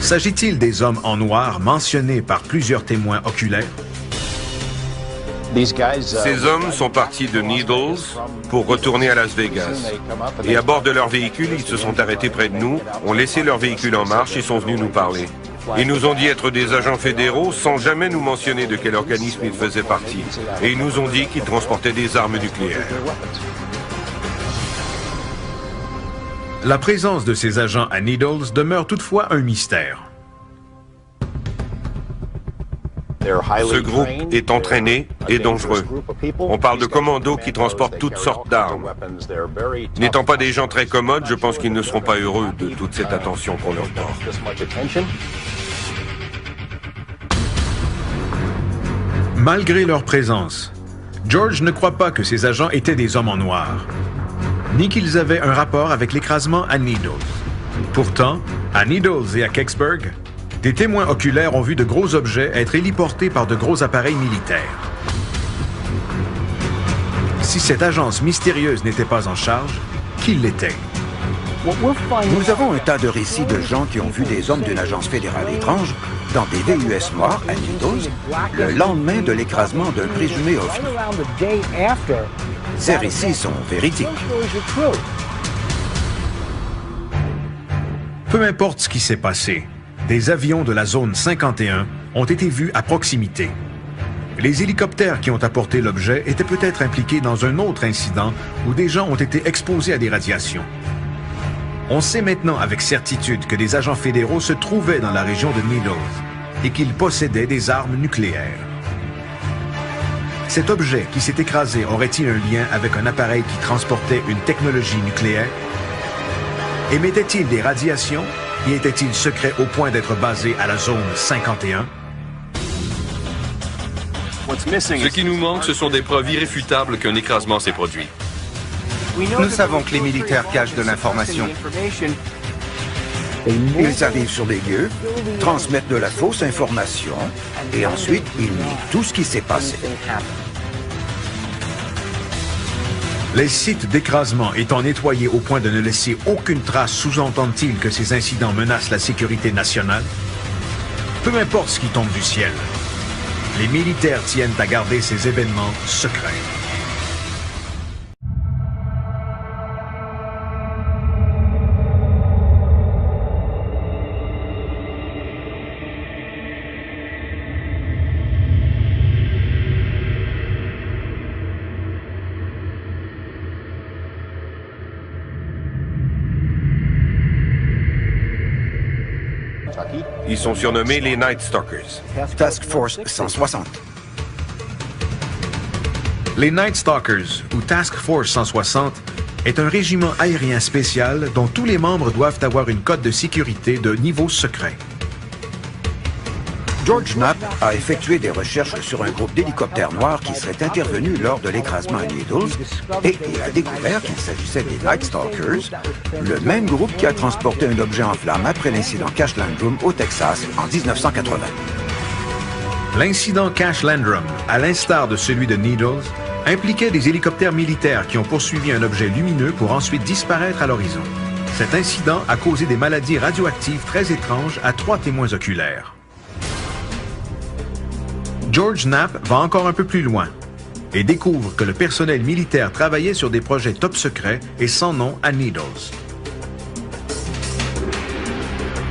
S'agit-il des hommes en noir mentionnés par plusieurs témoins oculaires? Ces hommes sont partis de Needles pour retourner à Las Vegas. Et à bord de leur véhicule, ils se sont arrêtés près de nous, ont laissé leur véhicule en marche et sont venus nous parler. Ils nous ont dit être des agents fédéraux sans jamais nous mentionner de quel organisme ils faisaient partie. Et ils nous ont dit qu'ils transportaient des armes nucléaires. La présence de ces agents à Needles demeure toutefois un mystère. Ce groupe est entraîné et dangereux. On parle de commandos qui transportent toutes sortes d'armes. N'étant pas des gens très commodes, je pense qu'ils ne seront pas heureux de toute cette attention qu'on leur porte. Malgré leur présence, George ne croit pas que ces agents étaient des hommes en noir, ni qu'ils avaient un rapport avec l'écrasement à Needles. Pourtant, à Needles et à Kecksburg, des témoins oculaires ont vu de gros objets être héliportés par de gros appareils militaires. Si cette agence mystérieuse n'était pas en charge, qui l'était? Nous avons un tas de récits de gens qui ont vu des hommes d'une agence fédérale étrange dans des VUS noirs à Needles le lendemain de l'écrasement d'un présumé ovni. Ces récits sont véridiques. Peu importe ce qui s'est passé, des avions de la zone 51 ont été vus à proximité. Les hélicoptères qui ont apporté l'objet étaient peut-être impliqués dans un autre incident où des gens ont été exposés à des radiations. On sait maintenant avec certitude que des agents fédéraux se trouvaient dans la région de Needles et qu'ils possédaient des armes nucléaires. Cet objet qui s'est écrasé aurait-il un lien avec un appareil qui transportait une technologie nucléaire? Émettait-il des radiations et était-il secret au point d'être basé à la zone 51? Ce qui nous manque, ce sont des preuves irréfutables qu'un écrasement s'est produit. Nous savons que les militaires cachent de l'information. Ils arrivent sur les lieux, transmettent de la fausse information, et ensuite ils nient tout ce qui s'est passé. Les sites d'écrasement étant nettoyés au point de ne laisser aucune trace, sous-entendent-ils que ces incidents menacent la sécurité nationale? Peu importe ce qui tombe du ciel, les militaires tiennent à garder ces événements secrets. Ils sont surnommés les Night Stalkers. Task Force 160. Les Night Stalkers, ou Task Force 160, est un régiment aérien spécial dont tous les membres doivent avoir une cote de sécurité de niveau secret. George Knapp a effectué des recherches sur un groupe d'hélicoptères noirs qui serait intervenu lors de l'écrasement à Needles et il a découvert qu'il s'agissait des Night Stalkers, le même groupe qui a transporté un objet en flammes après l'incident Cash Landrum au Texas en 1980. L'incident Cash Landrum, à l'instar de celui de Needles, impliquait des hélicoptères militaires qui ont poursuivi un objet lumineux pour ensuite disparaître à l'horizon. Cet incident a causé des maladies radioactives très étranges à 3 témoins oculaires. George Knapp va encore un peu plus loin et découvre que le personnel militaire travaillait sur des projets top secrets et sans nom à Needles.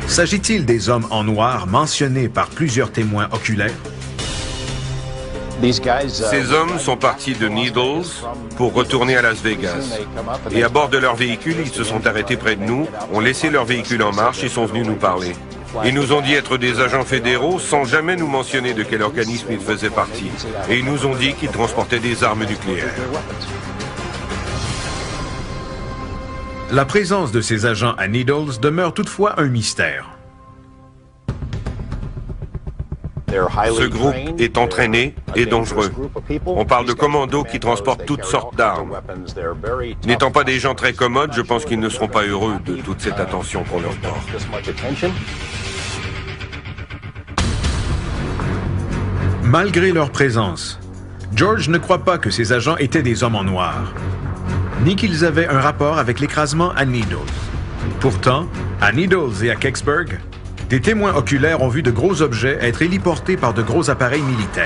S'agit-il des hommes en noir mentionnés par plusieurs témoins oculaires? Ces hommes sont partis de Needles pour retourner à Las Vegas. Et à bord de leur véhicule, ils se sont arrêtés près de nous, ont laissé leur véhicule en marche et sont venus nous parler. Ils nous ont dit être des agents fédéraux sans jamais nous mentionner de quel organisme ils faisaient partie. Et ils nous ont dit qu'ils transportaient des armes nucléaires. La présence de ces agents à Needles demeure toutefois un mystère. Ce groupe est entraîné et dangereux. On parle de commandos qui transportent toutes sortes d'armes. N'étant pas des gens très commodes, je pense qu'ils ne seront pas heureux de toute cette attention qu'on leur porte. Malgré leur présence, George ne croit pas que ces agents étaient des hommes en noir, ni qu'ils avaient un rapport avec l'écrasement à Needles. Pourtant, à Needles et à Kecksburg, des témoins oculaires ont vu de gros objets être héliportés par de gros appareils militaires.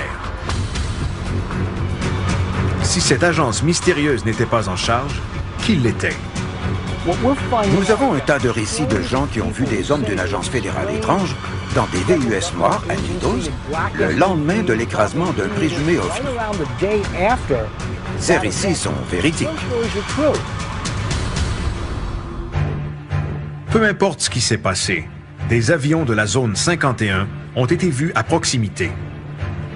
Si cette agence mystérieuse n'était pas en charge, qui l'était? Nous avons un tas de récits de gens qui ont vu des hommes d'une agence fédérale étrange dans des VUS noirs à Needles le lendemain de l'écrasement d'un présumé ovni. Ces récits sont véridiques. Peu importe ce qui s'est passé, des avions de la zone 51 ont été vus à proximité.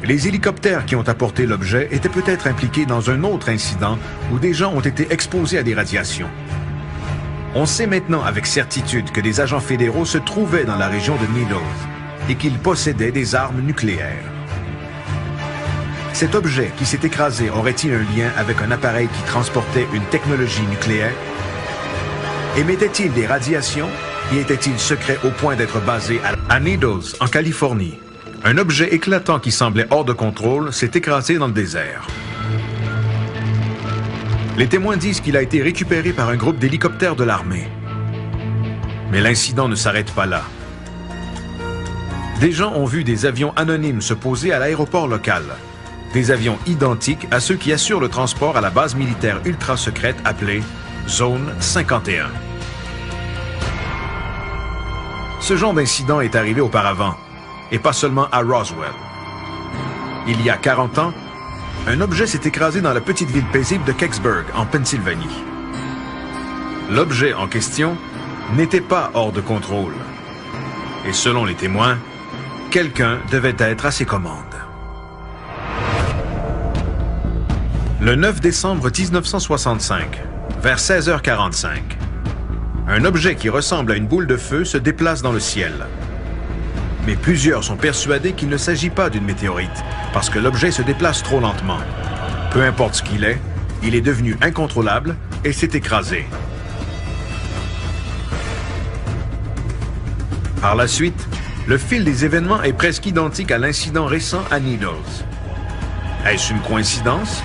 Les hélicoptères qui ont apporté l'objet étaient peut-être impliqués dans un autre incident où des gens ont été exposés à des radiations. On sait maintenant avec certitude que des agents fédéraux se trouvaient dans la région de Needles et qu'ils possédaient des armes nucléaires. Cet objet qui s'est écrasé aurait-il un lien avec un appareil qui transportait une technologie nucléaire? Émettait-il des radiations et était-il secret au point d'être basé à Needles, en Californie? Un objet éclatant qui semblait hors de contrôle s'est écrasé dans le désert. Les témoins disent qu'il a été récupéré par un groupe d'hélicoptères de l'armée. Mais l'incident ne s'arrête pas là. Des gens ont vu des avions anonymes se poser à l'aéroport local. Des avions identiques à ceux qui assurent le transport à la base militaire ultra secrète appelée Zone 51. Ce genre d'incident est arrivé auparavant, et pas seulement à Roswell. Il y a 40 ans, un objet s'est écrasé dans la petite ville paisible de Kecksburg, en Pennsylvanie. L'objet en question n'était pas hors de contrôle. Et selon les témoins, quelqu'un devait être à ses commandes. Le 9 décembre 1965, vers 16h45, un objet qui ressemble à une boule de feu se déplace dans le ciel. Mais plusieurs sont persuadés qu'il ne s'agit pas d'une météorite, parce que l'objet se déplace trop lentement. Peu importe ce qu'il est, il est devenu incontrôlable et s'est écrasé. Par la suite, le fil des événements est presque identique à l'incident récent à Needles. Est-ce une coïncidence?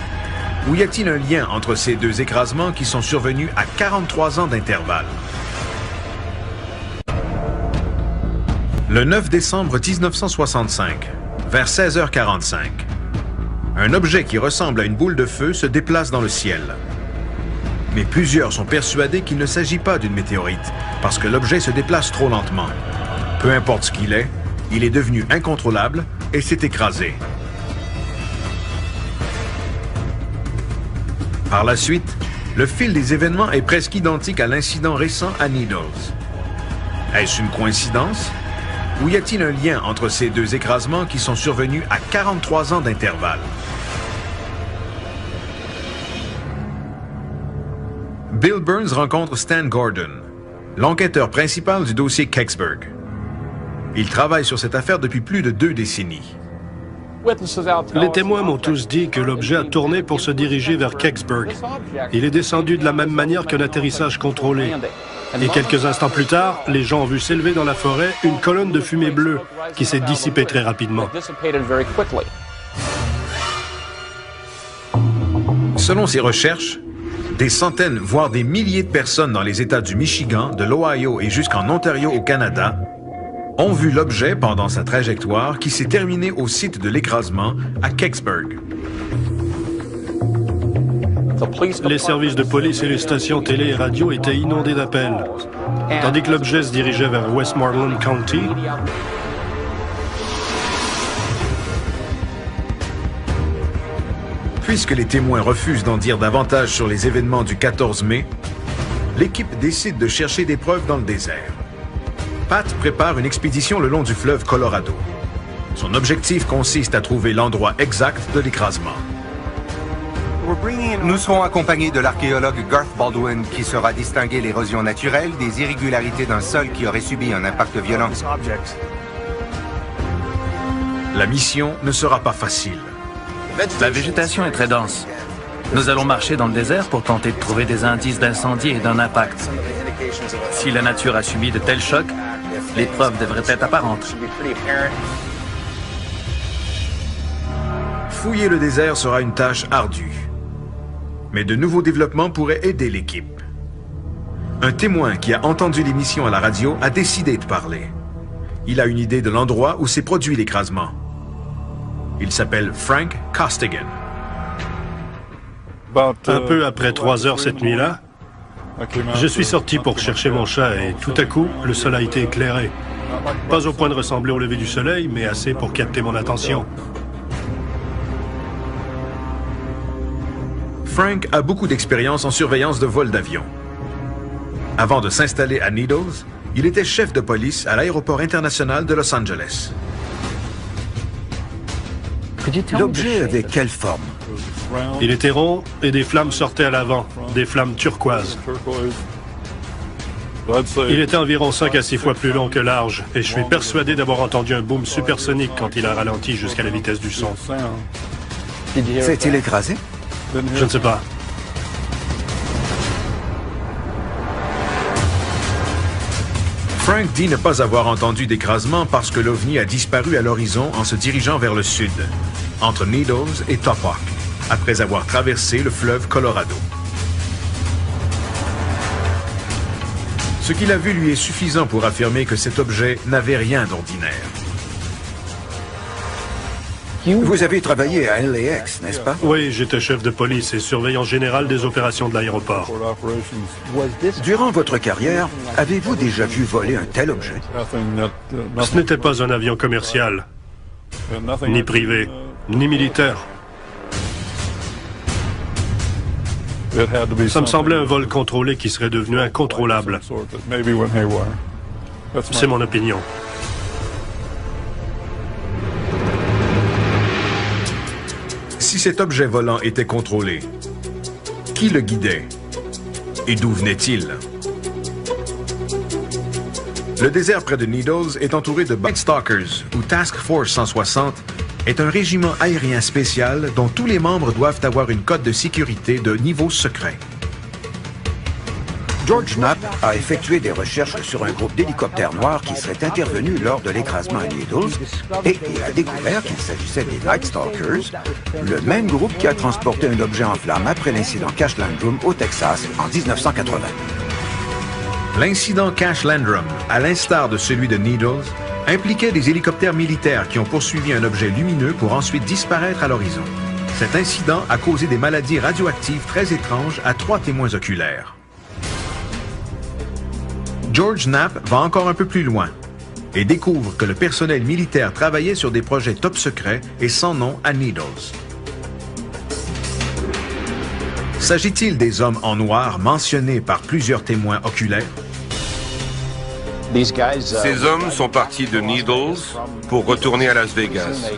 Ou y a-t-il un lien entre ces deux écrasements qui sont survenus à 43 ans d'intervalle? Le 9 décembre 1965, vers 16h45, un objet qui ressemble à une boule de feu se déplace dans le ciel. Mais plusieurs sont persuadés qu'il ne s'agit pas d'une météorite, parce que l'objet se déplace trop lentement. Peu importe ce qu'il est devenu incontrôlable et s'est écrasé. Par la suite, le fil des événements est presque identique à l'incident récent à Needles. Est-ce une coïncidence? Ou y a-t-il un lien entre ces deux écrasements qui sont survenus à 43 ans d'intervalle? Bill Burns rencontre Stan Gordon, l'enquêteur principal du dossier Kecksburg. Il travaille sur cette affaire depuis plus de 2 décennies. Les témoins m'ont tous dit que l'objet a tourné pour se diriger vers Kecksburg. Il est descendu de la même manière qu'un atterrissage contrôlé. Et quelques instants plus tard, les gens ont vu s'élever dans la forêt une colonne de fumée bleue qui s'est dissipée très rapidement. Selon ses recherches, des centaines, voire des milliers de personnes dans les États du Michigan, de l'Ohio et jusqu'en Ontario au Canada ont vu l'objet pendant sa trajectoire qui s'est terminée au site de l'écrasement à Kecksburg. Les services de police et les stations télé et radio étaient inondés d'appels. Tandis que l'objet se dirigeait vers Westmoreland County, puisque les témoins refusent d'en dire davantage sur les événements du 14 mai, l'équipe décide de chercher des preuves dans le désert. Pat prépare une expédition le long du fleuve Colorado. Son objectif consiste à trouver l'endroit exact de l'écrasement. Nous serons accompagnés de l'archéologue Garth Baldwin qui saura distinguer l'érosion naturelle des irrégularités d'un sol qui aurait subi un impact violent. La mission ne sera pas facile. La végétation est très dense. Nous allons marcher dans le désert pour tenter de trouver des indices d'incendie et d'un impact. Si la nature a subi de tels chocs, les preuves devraient être apparentes. Fouiller le désert sera une tâche ardue. Mais de nouveaux développements pourraient aider l'équipe. Un témoin qui a entendu l'émission à la radio a décidé de parler. Il a une idée de l'endroit où s'est produit l'écrasement. Il s'appelle Frank Costigan. Un peu après 3 heures cette nuit-là, je suis sorti pour chercher mon chat et tout à coup, le sol a été éclairé. Pas au point de ressembler au lever du soleil, mais assez pour capter mon attention. Frank a beaucoup d'expérience en surveillance de vol d'avion. Avant de s'installer à Needles, il était chef de police à l'aéroport international de Los Angeles. L'objet avait quelle forme? Il était rond et des flammes sortaient à l'avant, des flammes turquoises. Il était environ 5 à 6 fois plus long que large et je suis persuadé d'avoir entendu un boom supersonique quand il a ralenti jusqu'à la vitesse du son. S'est-il écrasé? Je ne sais pas. Frank dit ne pas avoir entendu d'écrasement parce que l'OVNI a disparu à l'horizon en se dirigeant vers le sud, entre Needles et Topok, après avoir traversé le fleuve Colorado. Ce qu'il a vu lui est suffisant pour affirmer que cet objet n'avait rien d'ordinaire. Vous avez travaillé à LAX, n'est-ce pas? Oui, j'étais chef de police et surveillant général des opérations de l'aéroport. Durant votre carrière, avez-vous déjà vu voler un tel objet? Ce n'était pas un avion commercial, ni privé, ni militaire. Ça me semblait un vol contrôlé qui serait devenu incontrôlable. C'est mon opinion. Si cet objet volant était contrôlé, qui le guidait? Et d'où venait-il? Le désert près de Needles est entouré de Night Stalkers, ou Task Force 160, est un régiment aérien spécial dont tous les membres doivent avoir une cote de sécurité de niveau secret. George Knapp a effectué des recherches sur un groupe d'hélicoptères noirs qui serait intervenu lors de l'écrasement à Needles et il a découvert qu'il s'agissait des Night Stalkers, le même groupe qui a transporté un objet en flammes après l'incident Cash Landrum au Texas en 1980. L'incident Cash Landrum, à l'instar de celui de Needles, impliquait des hélicoptères militaires qui ont poursuivi un objet lumineux pour ensuite disparaître à l'horizon. Cet incident a causé des maladies radioactives très étranges à 3 témoins oculaires. George Knapp va encore un peu plus loin et découvre que le personnel militaire travaillait sur des projets top secrets et sans nom à Needles. S'agit-il des hommes en noir mentionnés par plusieurs témoins oculaires? Ces hommes sont partis de Needles pour retourner à Las Vegas.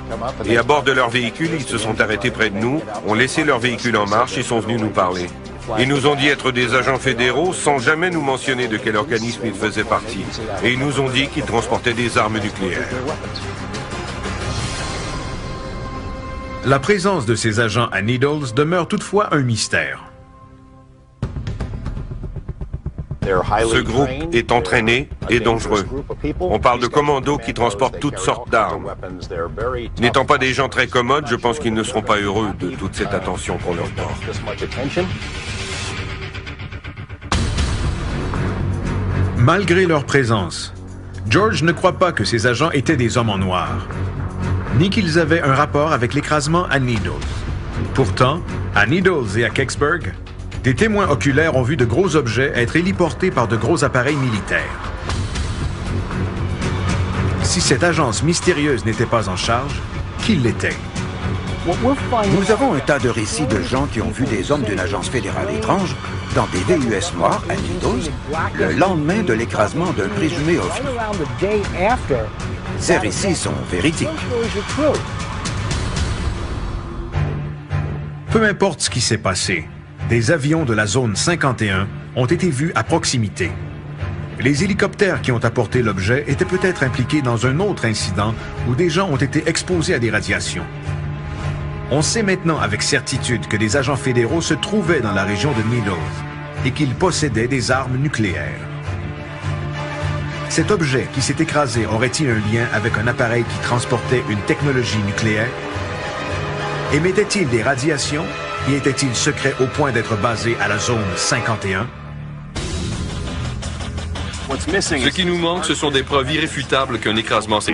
Et à bord de leur véhicule, ils se sont arrêtés près de nous, ont laissé leur véhicule en marche et sont venus nous parler. Ils nous ont dit être des agents fédéraux sans jamais nous mentionner de quel organisme ils faisaient partie. Et ils nous ont dit qu'ils transportaient des armes nucléaires. La présence de ces agents à Needles demeure toutefois un mystère. Ce groupe est entraîné et dangereux. On parle de commandos qui transportent toutes sortes d'armes. N'étant pas des gens très commodes, je pense qu'ils ne seront pas heureux de toute cette attention qu'on leur porte. Malgré leur présence, George ne croit pas que ces agents étaient des hommes en noir, ni qu'ils avaient un rapport avec l'écrasement à Needles. Pourtant, à Needles et à Kecksburg, des témoins oculaires ont vu de gros objets être héliportés par de gros appareils militaires. Si cette agence mystérieuse n'était pas en charge, qui l'était? Nous avons un tas de récits de gens qui ont vu des hommes d'une agence fédérale étrange dans des VUS noirs à Needles le lendemain de l'écrasement d'un présumé ovni. Ces récits sont véridiques. Peu importe ce qui s'est passé, des avions de la zone 51 ont été vus à proximité. Les hélicoptères qui ont apporté l'objet étaient peut-être impliqués dans un autre incident où des gens ont été exposés à des radiations. On sait maintenant avec certitude que des agents fédéraux se trouvaient dans la région de Needles et qu'ils possédaient des armes nucléaires. Cet objet qui s'est écrasé aurait-il un lien avec un appareil qui transportait une technologie nucléaire? Émettait-il des radiations et était-il secret au point d'être basé à la zone 51? Ce qui nous manque, ce sont des preuves irréfutables qu'un écrasement s'est...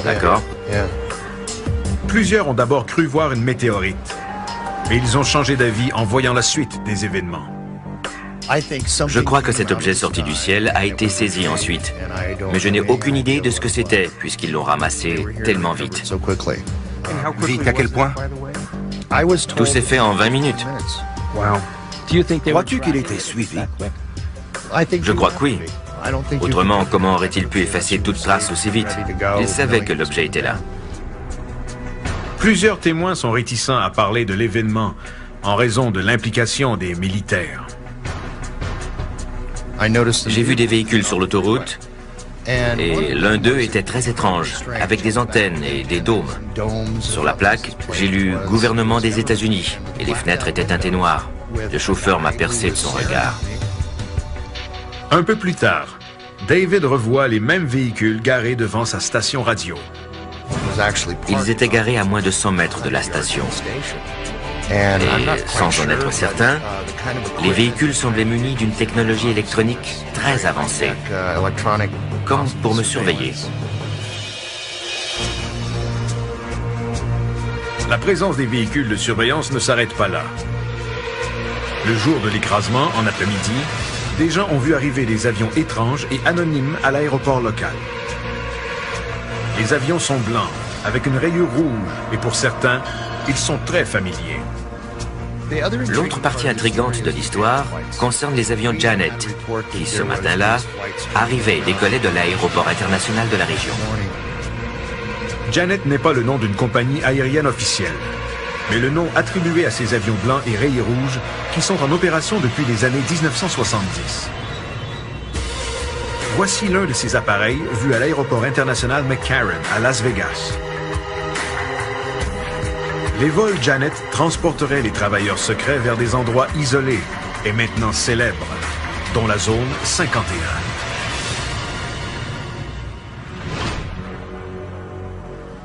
D'accord. Plusieurs ont d'abord cru voir une météorite, mais ils ont changé d'avis en voyant la suite des événements. Je crois que cet objet sorti du ciel a été saisi ensuite, mais je n'ai aucune idée de ce que c'était, puisqu'ils l'ont ramassé tellement vite. Vite à quel point? Tout s'est fait en 20 minutes. Crois-tu qu'il était suivi? Je crois que oui. Autrement, comment aurait-il pu effacer toute trace aussi vite? Il savait que l'objet était là. Plusieurs témoins sont réticents à parler de l'événement en raison de l'implication des militaires. J'ai vu des véhicules sur l'autoroute et l'un d'eux était très étrange, avec des antennes et des dômes. Sur la plaque, j'ai lu « Gouvernement des États-Unis » et les fenêtres étaient teintées noires. Le chauffeur m'a percé de son regard. Un peu plus tard, David revoit les mêmes véhicules garés devant sa station radio. Ils étaient garés à moins de 100 mètres de la station. Et sans en être certain, les véhicules semblaient munis d'une technologie électronique très avancée, comme pour me surveiller. La présence des véhicules de surveillance ne s'arrête pas là. Le jour de l'écrasement, en après-midi, des gens ont vu arriver des avions étranges et anonymes à l'aéroport local. Les avions sont blancs, avec une rayure rouge, et pour certains, ils sont très familiers. L'autre partie intrigante de l'histoire concerne les avions Janet, qui ce matin-là arrivaient et décollaient de l'aéroport international de la région. Janet n'est pas le nom d'une compagnie aérienne officielle. mais le nom attribué à ces avions blancs et rayés rouges qui sont en opération depuis les années 1970. Voici l'un de ces appareils vu à l'aéroport international McCarran à Las Vegas. Les vols Janet transporteraient les travailleurs secrets vers des endroits isolés et maintenant célèbres, dont la zone 51.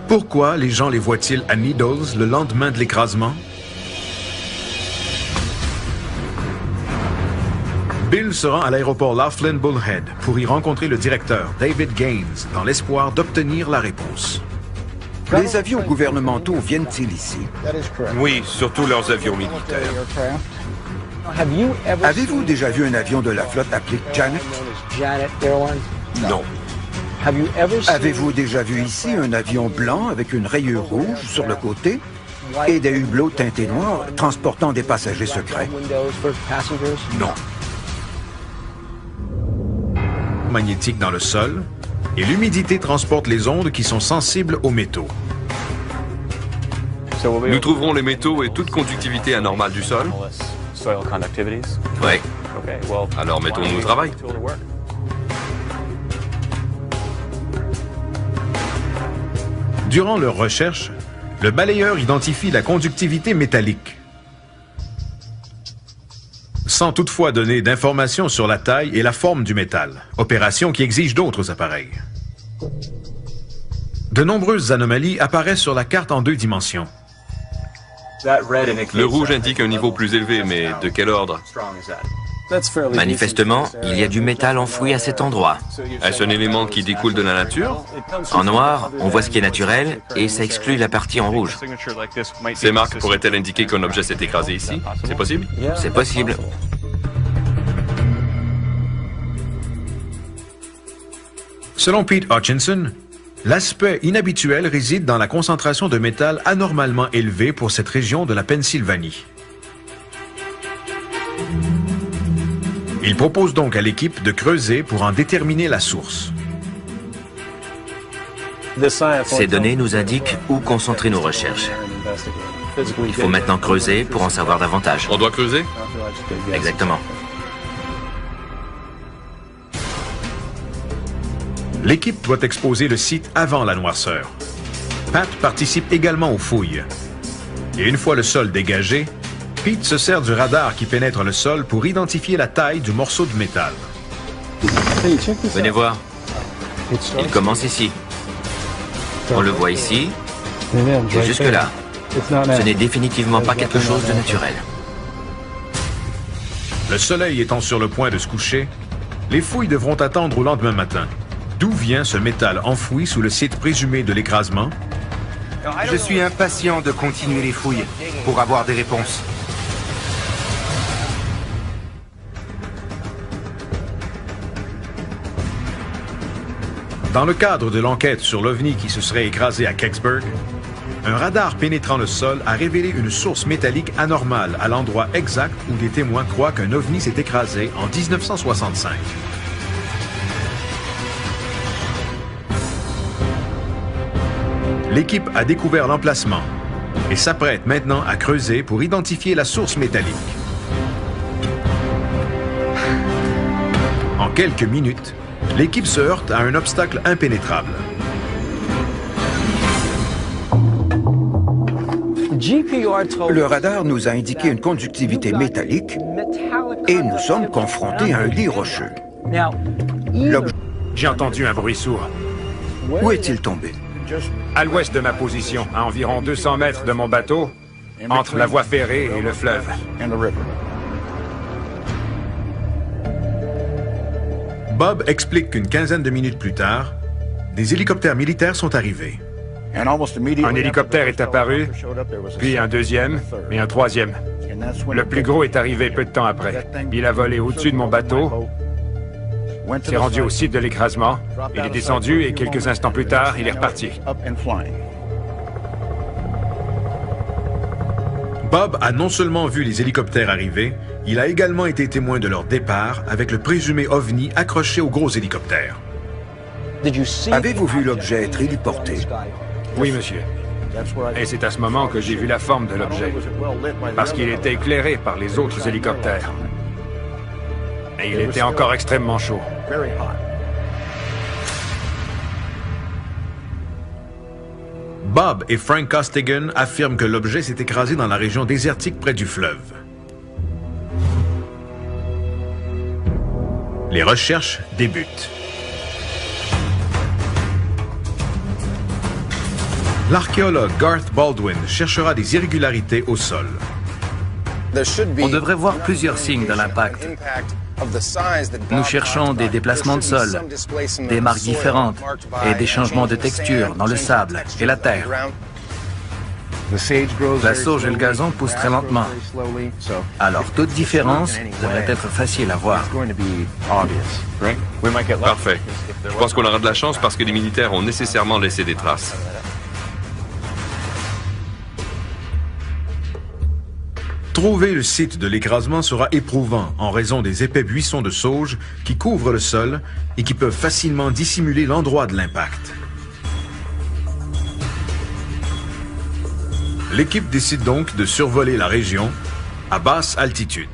Pourquoi les gens les voient-ils à Needles le lendemain de l'écrasement? Bill se rend à l'aéroport Laughlin Bullhead pour y rencontrer le directeur, David Gaines, dans l'espoir d'obtenir la réponse. Les avions gouvernementaux viennent-ils ici? Oui, surtout leurs avions militaires. Avez-vous déjà vu un avion de la flotte appelé Janet? Non. Avez-vous déjà vu ici un avion blanc avec une rayure rouge sur le côté et des hublots teintés noirs transportant des passagers secrets? Non. Magnétique dans le sol, et l'humidité transporte les ondes qui sont sensibles aux métaux. Nous trouverons les métaux et toute conductivité anormale du sol. Oui. Alors mettons-nous au travail. Durant leur recherche, le balayeur identifie la conductivité métallique. Sans toutefois donner d'informations sur la taille et la forme du métal, opération qui exige d'autres appareils. De nombreuses anomalies apparaissent sur la carte en 2 dimensions. Le rouge indique un niveau plus élevé, mais de quel ordre? Manifestement, il y a du métal enfoui à cet endroit. Est-ce un élément qui découle de la nature? En noir, on voit ce qui est naturel et ça exclut la partie en rouge. Ces marques pourraient-elles indiquer qu'un objet s'est écrasé ici? C'est possible? C'est possible. Selon Pete Hutchinson, l'aspect inhabituel réside dans la concentration de métal anormalement élevée pour cette région de la Pennsylvanie. Il propose donc à l'équipe de creuser pour en déterminer la source. Ces données nous indiquent où concentrer nos recherches. Il faut maintenant creuser pour en savoir davantage. On doit creuser? Exactement. L'équipe doit exposer le site avant la noirceur. Pat participe également aux fouilles. Et une fois le sol dégagé, Pete se sert du radar qui pénètre le sol pour identifier la taille du morceau de métal. Venez voir. Il commence ici. On le voit ici et jusque-là. Ce n'est définitivement pas quelque chose de naturel. Le soleil étant sur le point de se coucher, les fouilles devront attendre au lendemain matin. D'où vient ce métal enfoui sous le site présumé de l'écrasement? Je suis impatient de continuer les fouilles pour avoir des réponses. Dans le cadre de l'enquête sur l'OVNI qui se serait écrasé à Kecksburg, un radar pénétrant le sol a révélé une source métallique anormale à l'endroit exact où des témoins croient qu'un OVNI s'est écrasé en 1965. L'équipe a découvert l'emplacement et s'apprête maintenant à creuser pour identifier la source métallique. En quelques minutes, l'équipe se heurte à un obstacle impénétrable. Le radar nous a indiqué une conductivité métallique et nous sommes confrontés à un lit rocheux. J'ai entendu un bruit sourd. Où est-il tombé? À l'ouest de ma position, à environ 200 mètres de mon bateau, entre la voie ferrée et le fleuve. Bob explique qu'une quinzaine de minutes plus tard, des hélicoptères militaires sont arrivés. Un hélicoptère est apparu, puis un deuxième et un troisième. Le plus gros est arrivé peu de temps après. Il a volé au-dessus de mon bateau, s'est rendu au site de l'écrasement, il est descendu et quelques instants plus tard, il est reparti. Bob a non seulement vu les hélicoptères arriver, il a également été témoin de leur départ avec le présumé OVNI accroché au gros hélicoptère. Avez-vous vu l'objet être héliporté? Oui, monsieur. Et c'est à ce moment que j'ai vu la forme de l'objet, parce qu'il était éclairé par les autres hélicoptères. Et il était encore extrêmement chaud. Bob et Frank Costigan affirment que l'objet s'est écrasé dans la région désertique près du fleuve. Les recherches débutent. L'archéologue Garth Baldwin cherchera des irrégularités au sol. On devrait voir plusieurs signes de l'impact. Nous cherchons des déplacements de sol, des marques différentes et des changements de texture dans le sable et la terre. La sauge et le gazon poussent très lentement. Alors toute différence devrait être facile à voir. Parfait. Je pense qu'on aura de la chance parce que les militaires ont nécessairement laissé des traces. Trouver le site de l'écrasement sera éprouvant en raison des épais buissons de sauge qui couvrent le sol et qui peuvent facilement dissimuler l'endroit de l'impact. L'équipe décide donc de survoler la région à basse altitude.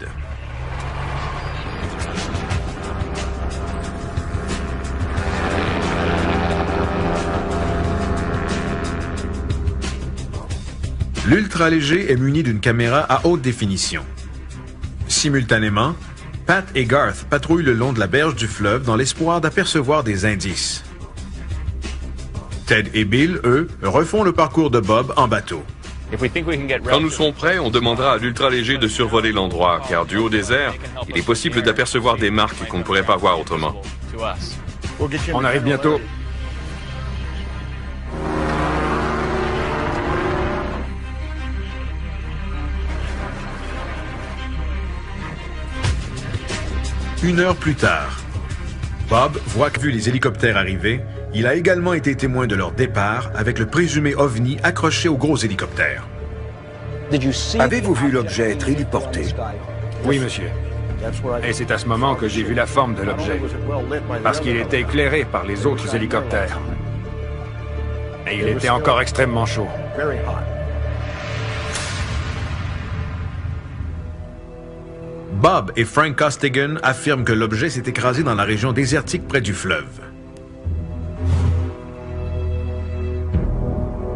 L'ultra-léger est muni d'une caméra à haute définition. Simultanément, Pat et Garth patrouillent le long de la berge du fleuve dans l'espoir d'apercevoir des indices. Ted et Bill, eux, refont le parcours de Bob en bateau. Quand nous serons prêts, on demandera à l'ultra-léger de survoler l'endroit, car du haut des airs, il est possible d'apercevoir des marques qu'on ne pourrait pas voir autrement. On arrive bientôt. Une heure plus tard, Bob voit que vu les hélicoptères arriver, il a également été témoin de leur départ avec le présumé OVNI accroché au gros hélicoptère. Avez-vous vu l'objet être héliporté? Oui, monsieur. Et c'est à ce moment que j'ai vu la forme de l'objet, parce qu'il était éclairé par les autres hélicoptères. Et il était encore extrêmement chaud. Bob et Frank Costigan affirment que l'objet s'est écrasé dans la région désertique près du fleuve.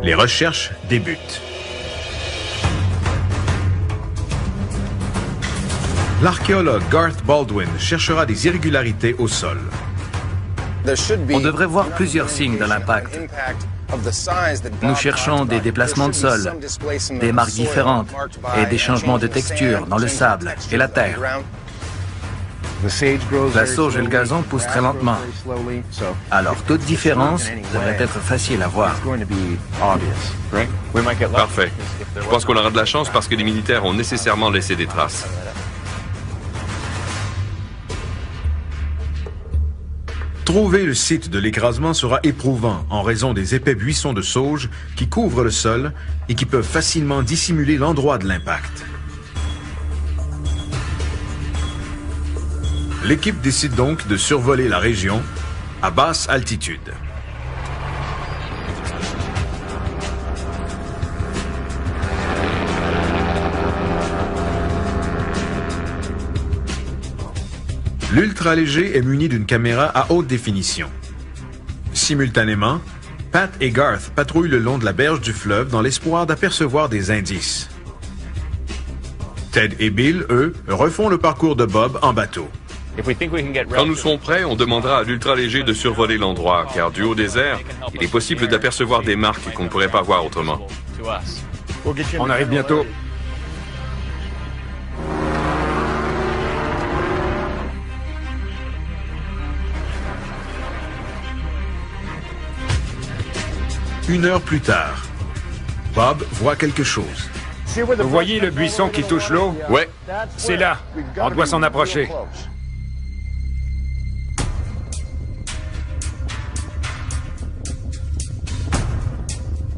Les recherches débutent. L'archéologue Garth Baldwin cherchera des irrégularités au sol. On devrait voir plusieurs signes de l'impact. Nous cherchons des déplacements de sol, des marques différentes et des changements de texture dans le sable et la terre. La sauge et le gazon poussent très lentement. Alors toute différence devrait être facile à voir. Parfait. Je pense qu'on aura de la chance parce que les militaires ont nécessairement laissé des traces. Trouver le site de l'écrasement sera éprouvant en raison des épais buissons de sauge qui couvrent le sol et qui peuvent facilement dissimuler l'endroit de l'impact. L'équipe décide donc de survoler la région à basse altitude. L'ultra-léger est muni d'une caméra à haute définition. Simultanément, Pat et Garth patrouillent le long de la berge du fleuve dans l'espoir d'apercevoir des indices. Ted et Bill, eux, refont le parcours de Bob en bateau. Quand nous serons prêts, on demandera à l'ultra-léger de survoler l'endroit, car du haut des airs, il est possible d'apercevoir des marques qu'on ne pourrait pas voir autrement. On arrive bientôt. Une heure plus tard, Bob voit quelque chose. Vous voyez le buisson qui touche l'eau? Ouais. C'est là. On doit s'en approcher.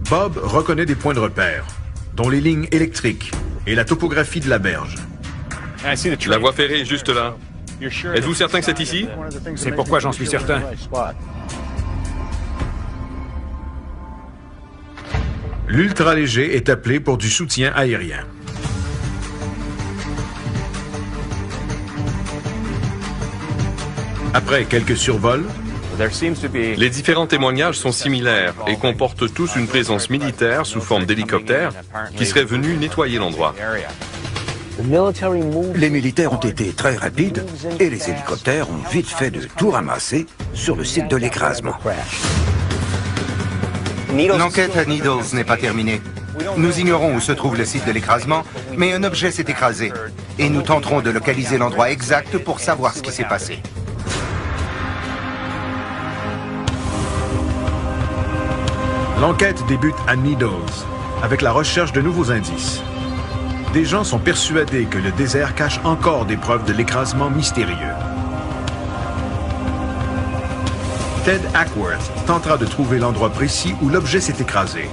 Bob reconnaît des points de repère, dont les lignes électriques et la topographie de la berge. La voie ferrée est juste là. Êtes-vous certain que c'est ici? C'est pourquoi j'en suis certain. L'ultra-léger est appelé pour du soutien aérien. Après quelques survols, les différents témoignages sont similaires et comportent tous une présence militaire sous forme d'hélicoptère qui serait venue nettoyer l'endroit. Les militaires ont été très rapides et les hélicoptères ont vite fait de tout ramasser sur le site de l'écrasement. L'enquête à Needles n'est pas terminée. Nous ignorons où se trouve le site de l'écrasement, mais un objet s'est écrasé. Et nous tenterons de localiser l'endroit exact pour savoir ce qui s'est passé. l'enquête débute à Needles, avec la recherche de nouveaux indices. Des gens sont persuadés que le désert cache encore des preuves de l'écrasement mystérieux. Ted Ackworth tentera de trouver l'endroit précis où l'objet s'est écrasé.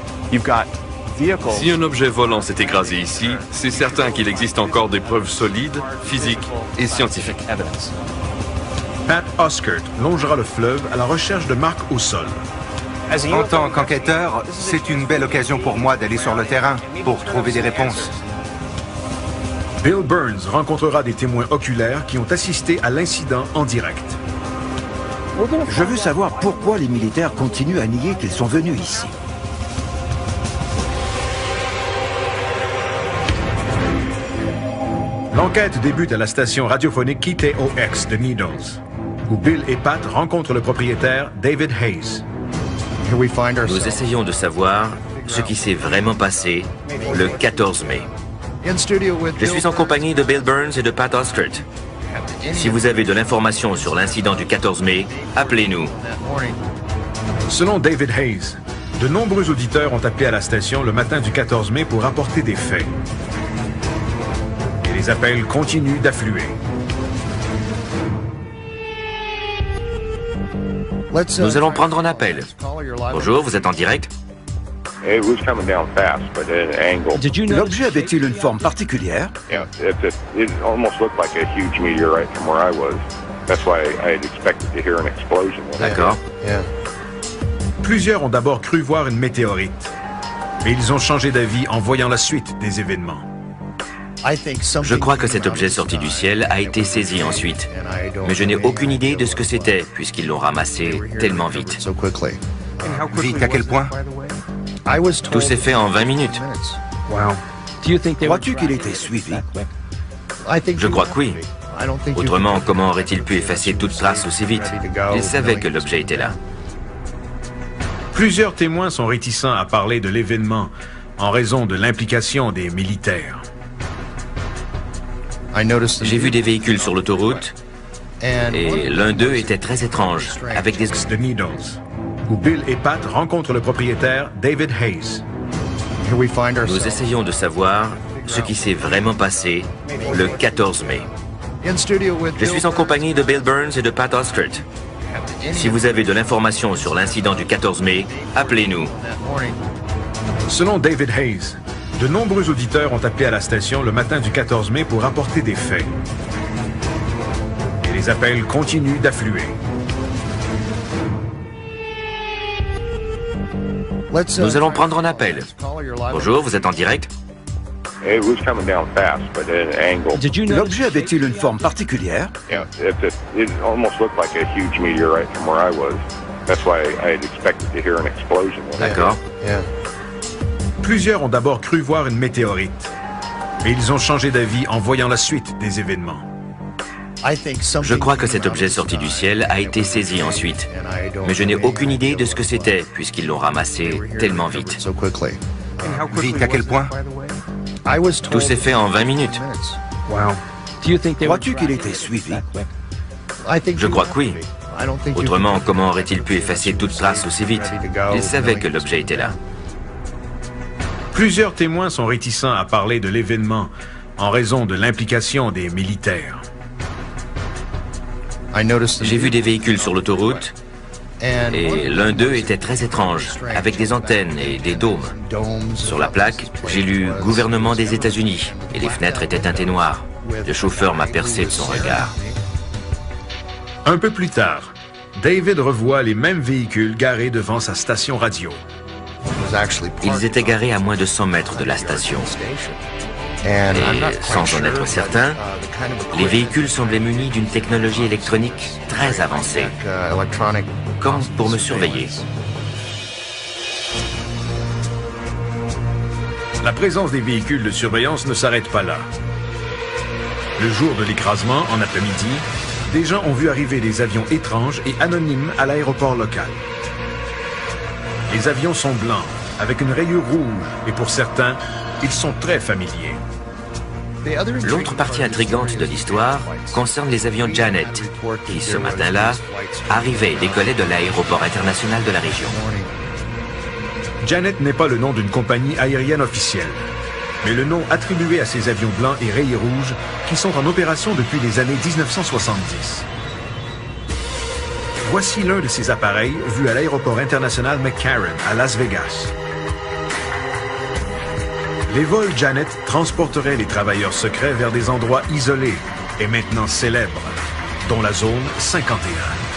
Si un objet volant s'est écrasé ici, c'est certain qu'il existe encore des preuves solides, physiques et scientifiques. Pat Oskert longera le fleuve à la recherche de marques au sol. En tant qu'enquêteur, c'est une belle occasion pour moi d'aller sur le terrain pour trouver des réponses. Bill Burns rencontrera des témoins oculaires qui ont assisté à l'incident en direct. Je veux savoir pourquoi les militaires continuent à nier qu'ils sont venus ici. L'enquête débute à la station radiophonique KTOX de Needles, où Bill et Pat rencontrent le propriétaire David Hayes. Nous essayons de savoir ce qui s'est vraiment passé le 14 mai. Je suis en compagnie de Bill Burns et de Pat Oskert. Si vous avez de l'information sur l'incident du 14 mai, appelez-nous. Selon David Hayes, de nombreux auditeurs ont appelé à la station le matin du 14 mai pour rapporter des faits. Et les appels continuent d'affluer. Nous allons prendre un appel. Bonjour, vous êtes en direct? L'objet avait-il une forme particulière? D'accord. Plusieurs ont d'abord cru voir une météorite, mais ils ont changé d'avis en voyant la suite des événements. Je crois que cet objet sorti du ciel a été saisi ensuite, mais je n'ai aucune idée de ce que c'était, puisqu'ils l'ont ramassé tellement vite. Vite à quel point? Tout s'est fait en 20 minutes. Crois-tu qu'il était suivi? Je crois que oui. Autrement, comment aurait-il pu effacer toute trace aussi vite? Il savait que l'objet était là. Plusieurs témoins sont réticents à parler de l'événement en raison de l'implication des militaires. J'ai vu des véhicules sur l'autoroute et l'un d'eux était très étrange, avec des... de Needles, où Bill et Pat rencontrent le propriétaire David Hayes. Nous essayons de savoir ce qui s'est vraiment passé le 14 mai. Je suis en compagnie de Bill Burns et de Pat Oskert. Si vous avez de l'information sur l'incident du 14 mai, appelez-nous. Selon David Hayes, de nombreux auditeurs ont appelé à la station le matin du 14 mai pour rapporter des faits. Et les appels continuent d'affluer. Nous allons prendre un appel. Bonjour, vous êtes en direct? L'objet avait-il une forme particulière? D'accord. Plusieurs ont d'abord cru voir une météorite, mais ils ont changé d'avis en voyant la suite des événements. Je crois que cet objet sorti du ciel a été saisi ensuite, mais je n'ai aucune idée de ce que c'était, puisqu'ils l'ont ramassé tellement vite. Vite à quel point? Tout s'est fait en 20 minutes. Crois-tu qu'il était suivi? Je crois que oui. Autrement, comment aurait-il pu effacer toute trace aussi vite? Il savait que l'objet était là. Plusieurs témoins sont réticents à parler de l'événement en raison de l'implication des militaires. J'ai vu des véhicules sur l'autoroute et l'un d'eux était très étrange, avec des antennes et des dômes. Sur la plaque, j'ai lu « Gouvernement des États-Unis » et les fenêtres étaient teintées noires. Le chauffeur m'a percé de son regard. Un peu plus tard, David revoit les mêmes véhicules garés devant sa station radio. Ils étaient garés à moins de 100 mètres de la station. Et sans en être certain, les véhicules semblaient munis d'une technologie électronique très avancée, comme pour me surveiller. La présence des véhicules de surveillance ne s'arrête pas là. Le jour de l'écrasement, en après-midi, des gens ont vu arriver des avions étranges et anonymes à l'aéroport local. Les avions sont blancs, avec une rayure rouge, et pour certains, ils sont très familiers. L'autre partie intrigante de l'histoire concerne les avions Janet, qui ce matin-là arrivaient et décollaient de l'aéroport international de la région. Janet n'est pas le nom d'une compagnie aérienne officielle, mais le nom attribué à ces avions blancs et rayés rouges qui sont en opération depuis les années 1970. Voici l'un de ces appareils vus à l'aéroport international McCarran à Las Vegas. Les vols Janet transporteraient les travailleurs secrets vers des endroits isolés et maintenant célèbres, dont la zone 51.